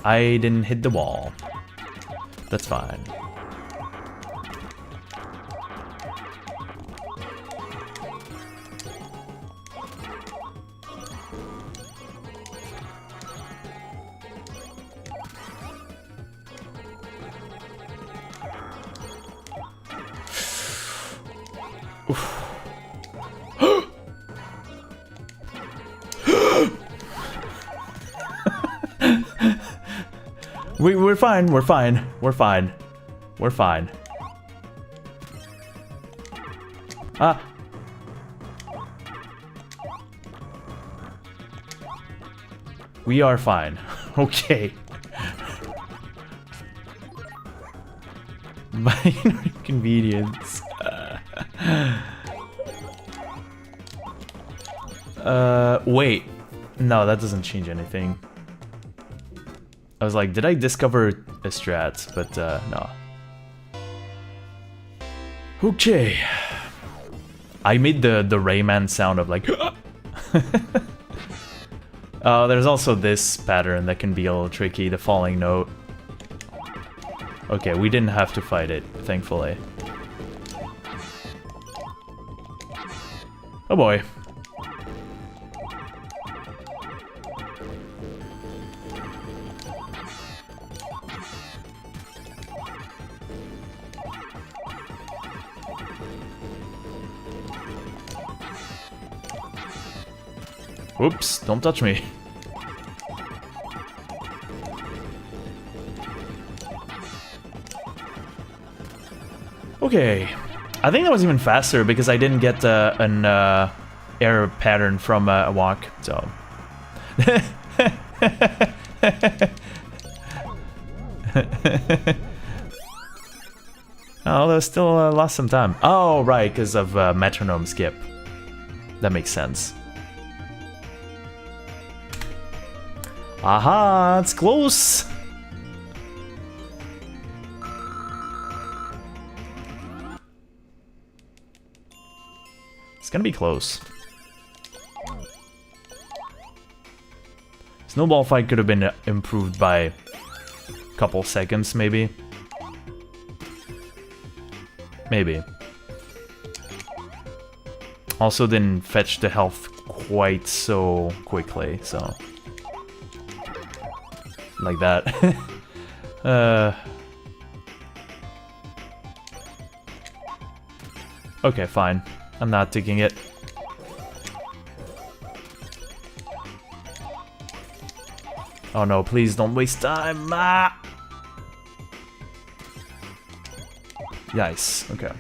I didn't hit the wall. That's fine. We're fine, we're fine, we're fine. We're fine. Ah. We are fine. Okay. Minor inconvenience. Wait. No, that doesn't change anything. I was like, did I discover a strat? But, no. Okay. I made the Rayman sound of like... there's also this pattern that can be a little tricky, the falling note. Okay, we didn't have to fight it, thankfully. Oh boy. Oops, don't touch me. Okay, I think that was even faster because I didn't get an error pattern from a walk, so... Oh, there's still lost some time. Oh, right, because of metronome skip. That makes sense. Aha, it's close! It's gonna be close. Snowball fight could have been improved by a couple seconds, maybe. Maybe. Also didn't fetch the health quite so quickly, so... Like that. Okay, fine. I'm not taking it. Oh no, please don't waste time. Ah! Nice, okay.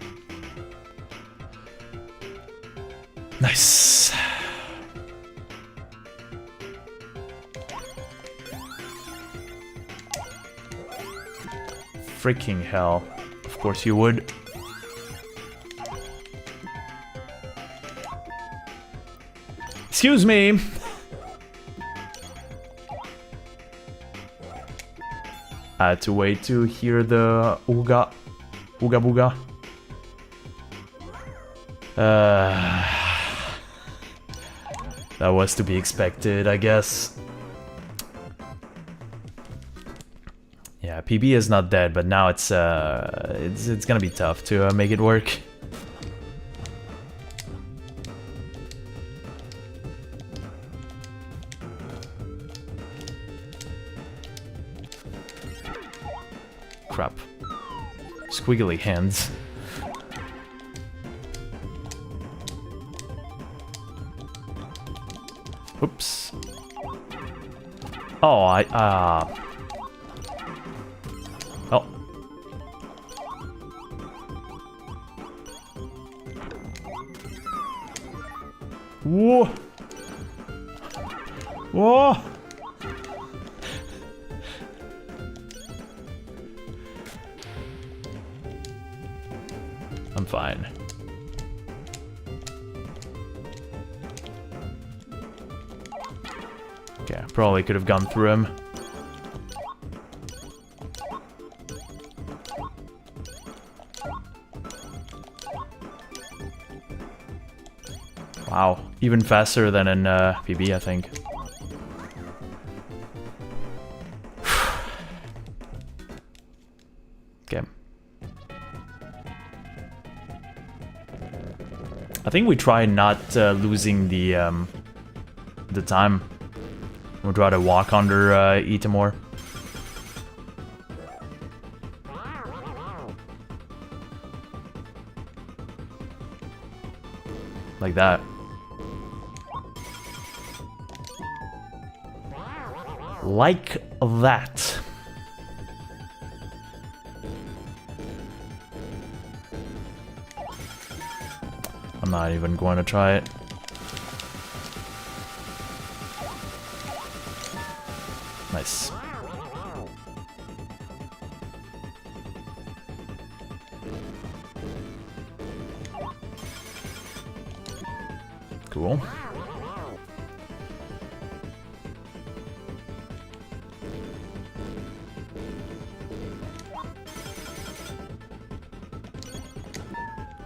Nice. Freaking hell. Of course you would. Excuse me. I had to wait to hear the ooga booga. That was to be expected, I guess. Yeah, PB is not dead, but now it's gonna be tough to make it work. Crap. Squiggly hands. Oops. Oh, Oh. Whoa. Whoa. I'm fine. Okay, probably could have gone through him. Wow, even faster than in PB, I think. Okay. I think we try not losing the time. We'll try to walk under Itamor. Like that. Like that. I'm not even going to try it. Nice. Cool.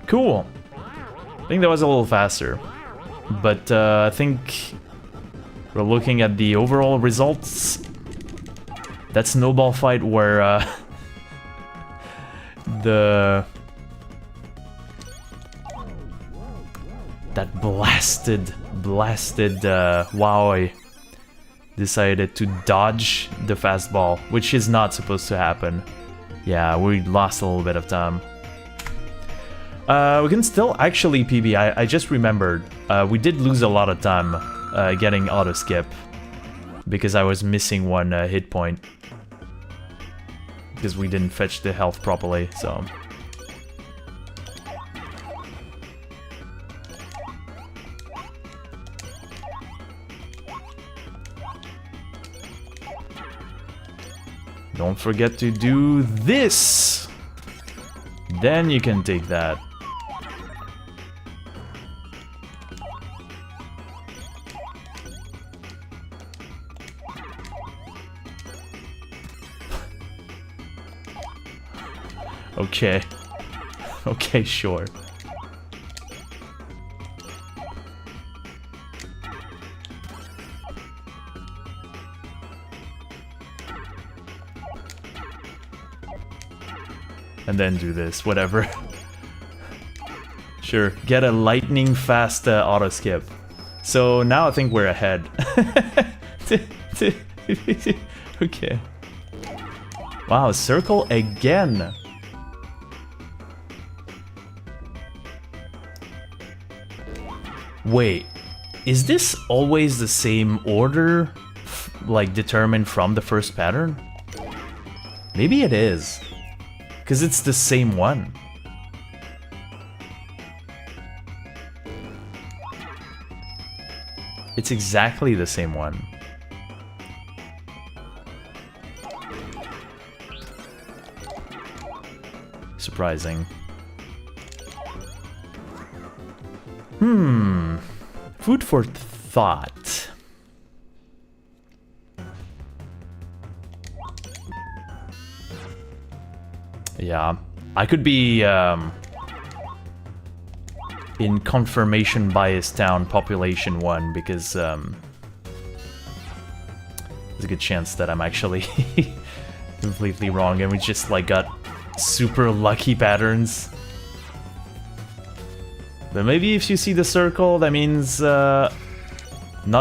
Cool. I think that was a little faster. But I think we're looking at the overall results. That snowball fight where that blasted Wowey decided to dodge the fastball, which is not supposed to happen. Yeah, we lost a little bit of time. We can still actually PB. I just remembered. We did lose a lot of time getting auto skip because I was missing one hit point because we didn't fetch the health properly. So don't forget to do this. Then you can take that. Okay. Okay, sure. And then do this, whatever. Sure, get a lightning fast auto skip. So now I think we're ahead. Okay. Wow, circle again. Wait, is this always the same order, like determined from the first pattern? Maybe it is, because it's the same one. It's exactly the same one. Surprising. Food for thought. Yeah, I could be in confirmation bias town population 1 because there's a good chance that I'm actually completely wrong and we just like got super lucky patterns. But maybe if you see the circle, that means not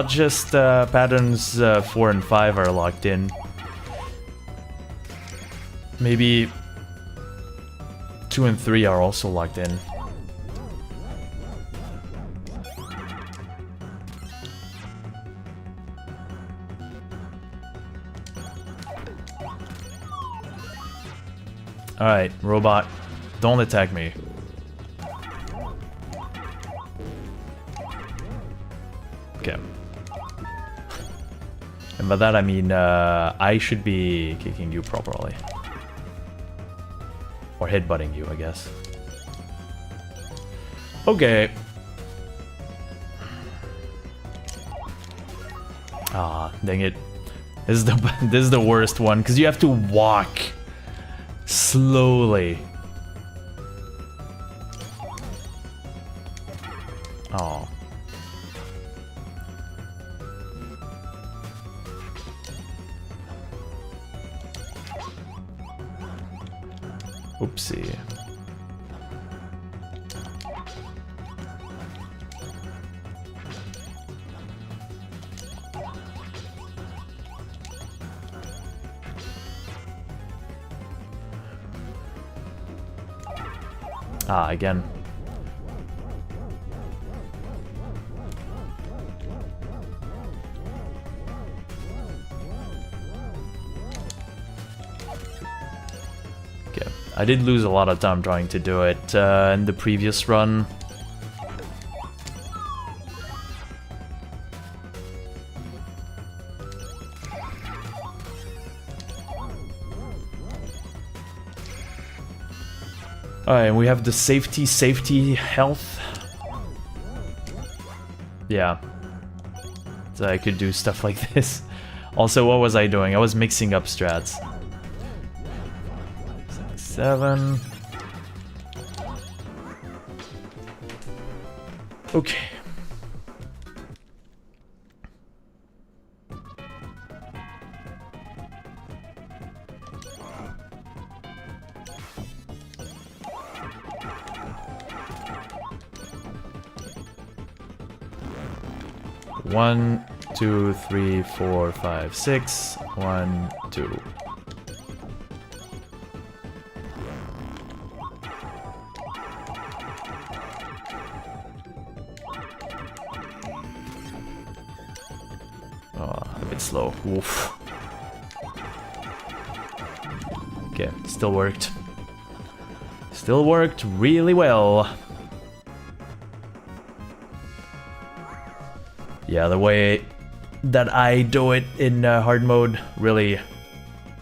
just patterns 4 and 5 are locked in. Maybe 2 and 3 are also locked in. Alright, robot, don't attack me. Okay. And by that I mean, I should be kicking you properly. Or headbutting you, I guess. Okay. Ah, dang it. This is the worst one, because you have to walk slowly. Oh. Oopsie. Ah, again. Okay, I did lose a lot of time trying to do it in the previous run. Alright, and we have the safety, health. Yeah. So I could do stuff like this. Also, what was I doing? I was mixing up strats. 6, 7. Okay. One, 2, 3, 4, 5, 6. 1, 2. Oh, a bit slow. Oof. Okay, still worked. Still worked really well. Yeah, the way that I do it in hard mode really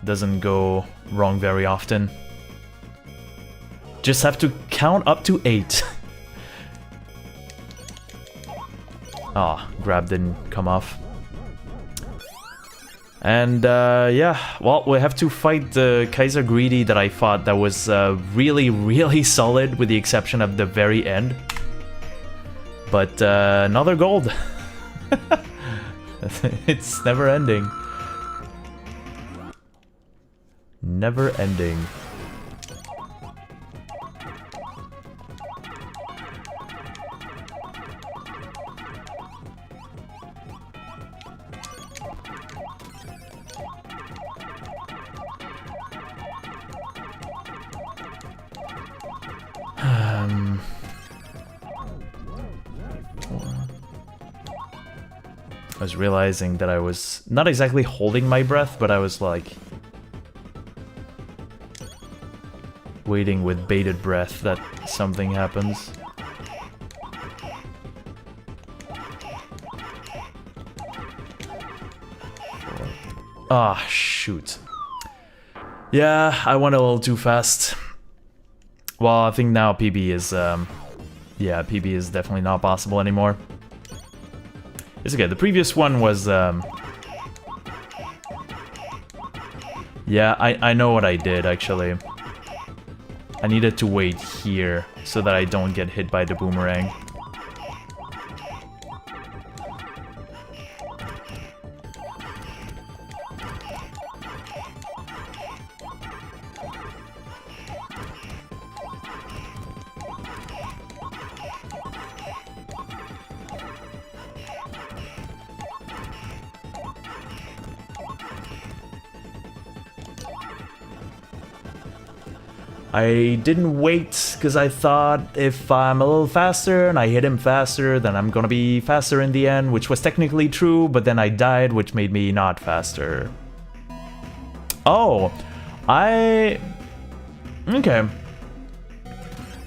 doesn't go wrong very often. Just have to count up to 8. Ah, grab didn't come off. And yeah, well, we have to fight the Kaiser Greedy that I fought that was really solid with the exception of the very end. But another gold. It's never ending. Never ending. I was realizing that I was not exactly holding my breath, but I was like waiting with bated breath that something happens. Ah, shoot. Yeah, I went a little too fast. Well, I think now PB is, yeah, PB is definitely not possible anymore. It's okay, the previous one was, yeah, I know what I did, actually. I needed to wait here so that I don't get hit by the boomerang. I didn't wait because I thought if I'm a little faster and I hit him faster, then I'm gonna be faster in the end, which was technically true, but then I died, which made me not faster. Oh, Okay.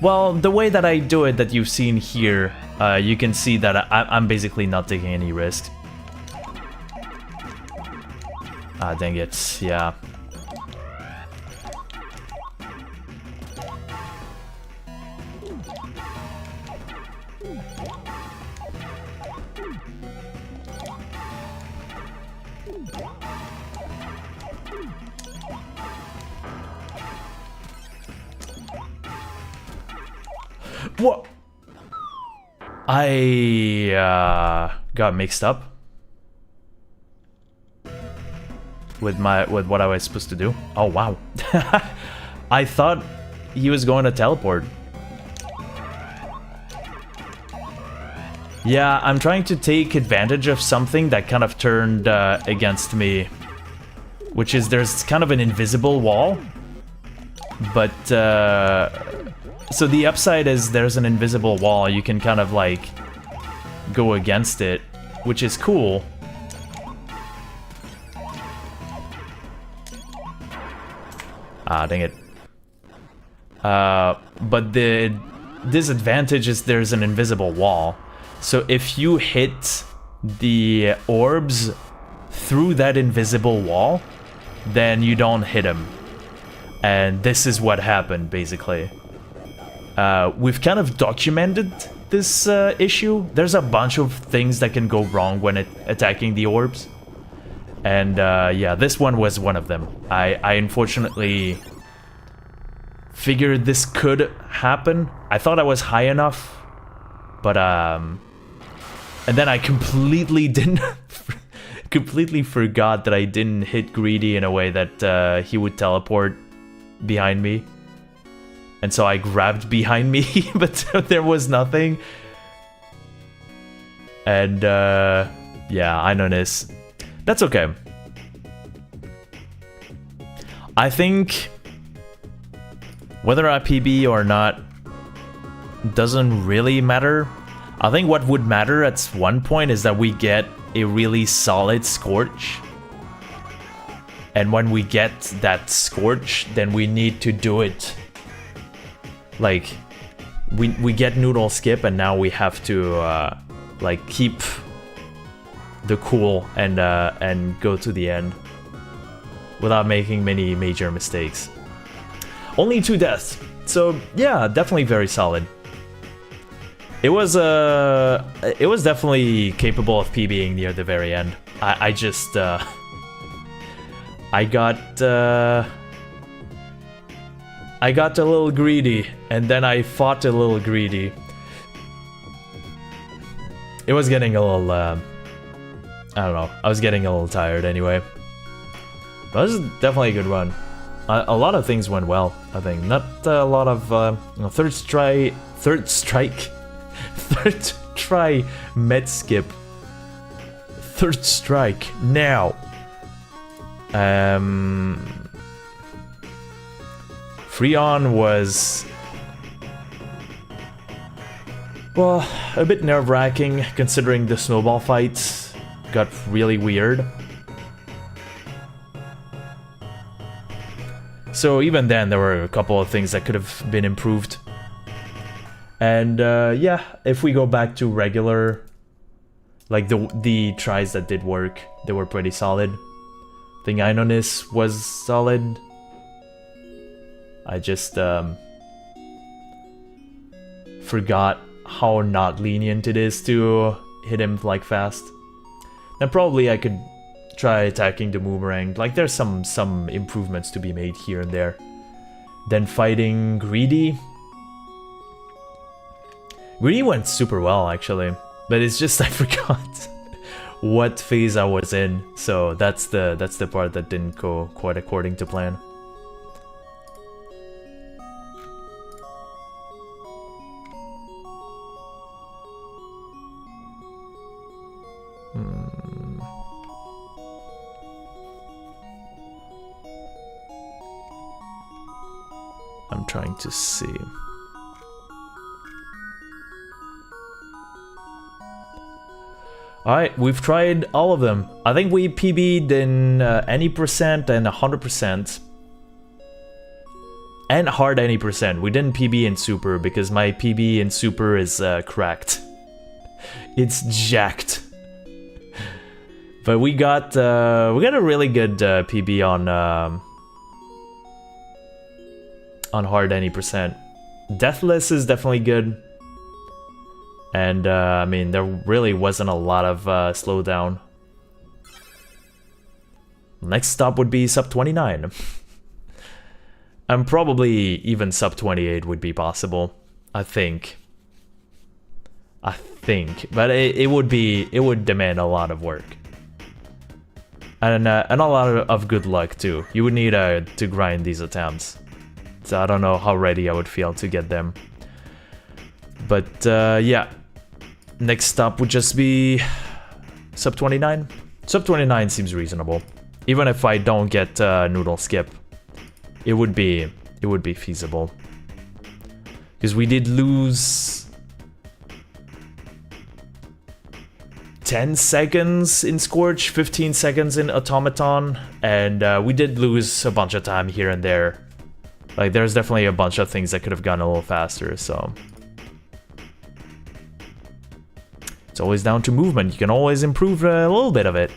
Well, the way that I do it that you've seen here, you can see that I'm basically not taking any risk. Ah, dang it, yeah. What? I got mixed up with what I was supposed to do. Oh wow. I thought he was going to teleport. Yeah, I'm trying to take advantage of something that kind of turned against me, which is there's kind of an invisible wall, but so the upside is there's an invisible wall. You can kind of like go against it, which is cool. Ah, dang it. But the disadvantage is there's an invisible wall. So if you hit the orbs through that invisible wall, then you don't hit them. And this is what happened, basically. We've kind of documented this issue. There's a bunch of things that can go wrong when attacking the orbs. And yeah, this one was one of them. I unfortunately figured this could happen. I thought I was high enough, but and then I completely forgot that I didn't hit Greedy in a way that he would teleport behind me. And so I grabbed behind me, but there was nothing. And yeah, I know this. That's okay. I think whether I PB or not doesn't really matter. I think what would matter at one point is that we get a really solid Scorch. And when we get that Scorch, then we need to do it. Like, we get Noodle Skip, and now we have to like keep the cool and go to the end without making many major mistakes. Only 2 deaths, so yeah, definitely very solid. It was definitely capable of PBing near the very end. I just I got a little greedy, and then I fought a little greedy. It was getting a little I don't know. I was getting a little tired anyway. But this is definitely a good run. A lot of things went well, I think. Not a lot of third try med skip. Third strike now. Freon was, well, a bit nerve-wracking considering the snowball fights got really weird. So even then, there were a couple of things that could have been improved. And yeah, if we go back to regular, like the tries that did work, they were pretty solid. I think Inonis was solid. I just forgot how not lenient it is to hit him like fast. And probably I could try attacking the boomerang. Like there's some improvements to be made here and there. Then fighting Greedy. Greedy went super well actually, but it's just I forgot what phase I was in. So that's the part that didn't go quite according to plan. I'm trying to see. Alright, we've tried all of them. I think we PB'd in any percent and 100%. And hard any percent. We didn't PB in super because my PB in super is cracked. It's jacked. But we got a really good PB on hard any percent. Deathless is definitely good. And I mean, there really wasn't a lot of slowdown. Next stop would be sub 29. And probably even sub 28 would be possible. I think. But it would demand a lot of work. And a lot of good luck too. You would need to grind these attempts. So I don't know how ready I would feel to get them. But yeah. Next stop would just be sub 29. Sub 29 seems reasonable. Even if I don't get noodle skip, it would be feasible. Because we did lose 10 seconds in Scorch, 15 seconds in Automaton, and we did lose a bunch of time here and there. Like, there's definitely a bunch of things that could have gone a little faster, so... It's always down to movement. You can always improve a little bit of it.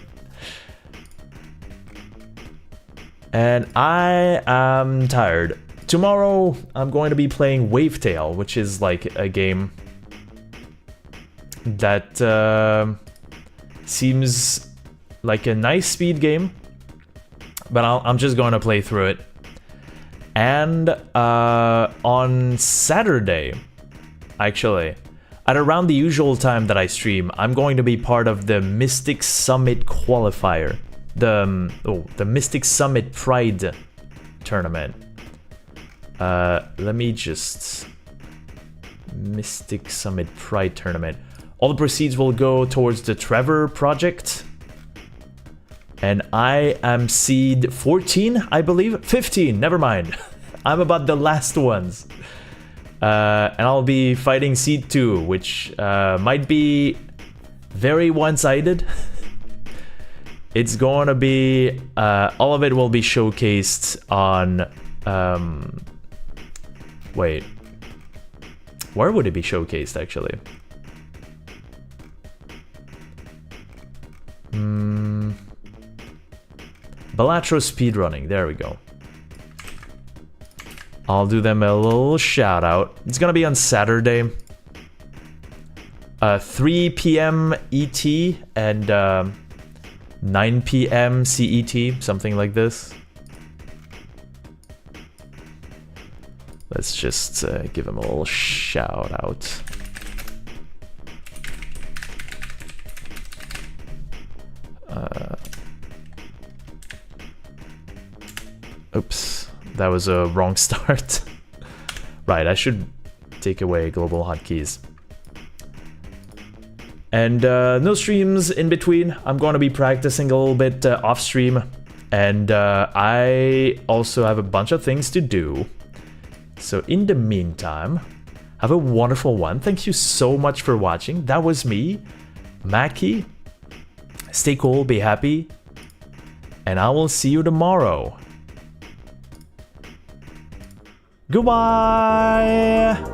And I am tired. Tomorrow, I'm going to be playing Wavetale, which is like a game that seems like a nice speed game. But I'm just going to play through it. And on Saturday, actually, at around the usual time that I stream, I'm going to be part of the Mystic Summit qualifier. The Mystic Summit Pride tournament. Let me just... Mystic Summit Pride tournament. All the proceeds will go towards the Trevor project. And I am seed 14, I believe? 15, never mind. I'm about the last ones. And I'll be fighting seed 2, which might be very one-sided. It's going to be... all of it will be showcased on... wait. Where would it be showcased, actually? Balatro speedrunning, there we go. I'll do them a little shout out. It's gonna be on Saturday. 3 p.m. ET and 9 p.m. CET, something like this. Let's just give him a little shout out. Oops, that was a wrong start. Right, I should take away global hotkeys. And no streams in between. I'm going to be practicing a little bit off stream. And I also have a bunch of things to do. So in the meantime, have a wonderful one. Thank you so much for watching. That was me, Mackie. Stay cool, be happy. And I will see you tomorrow. Goodbye!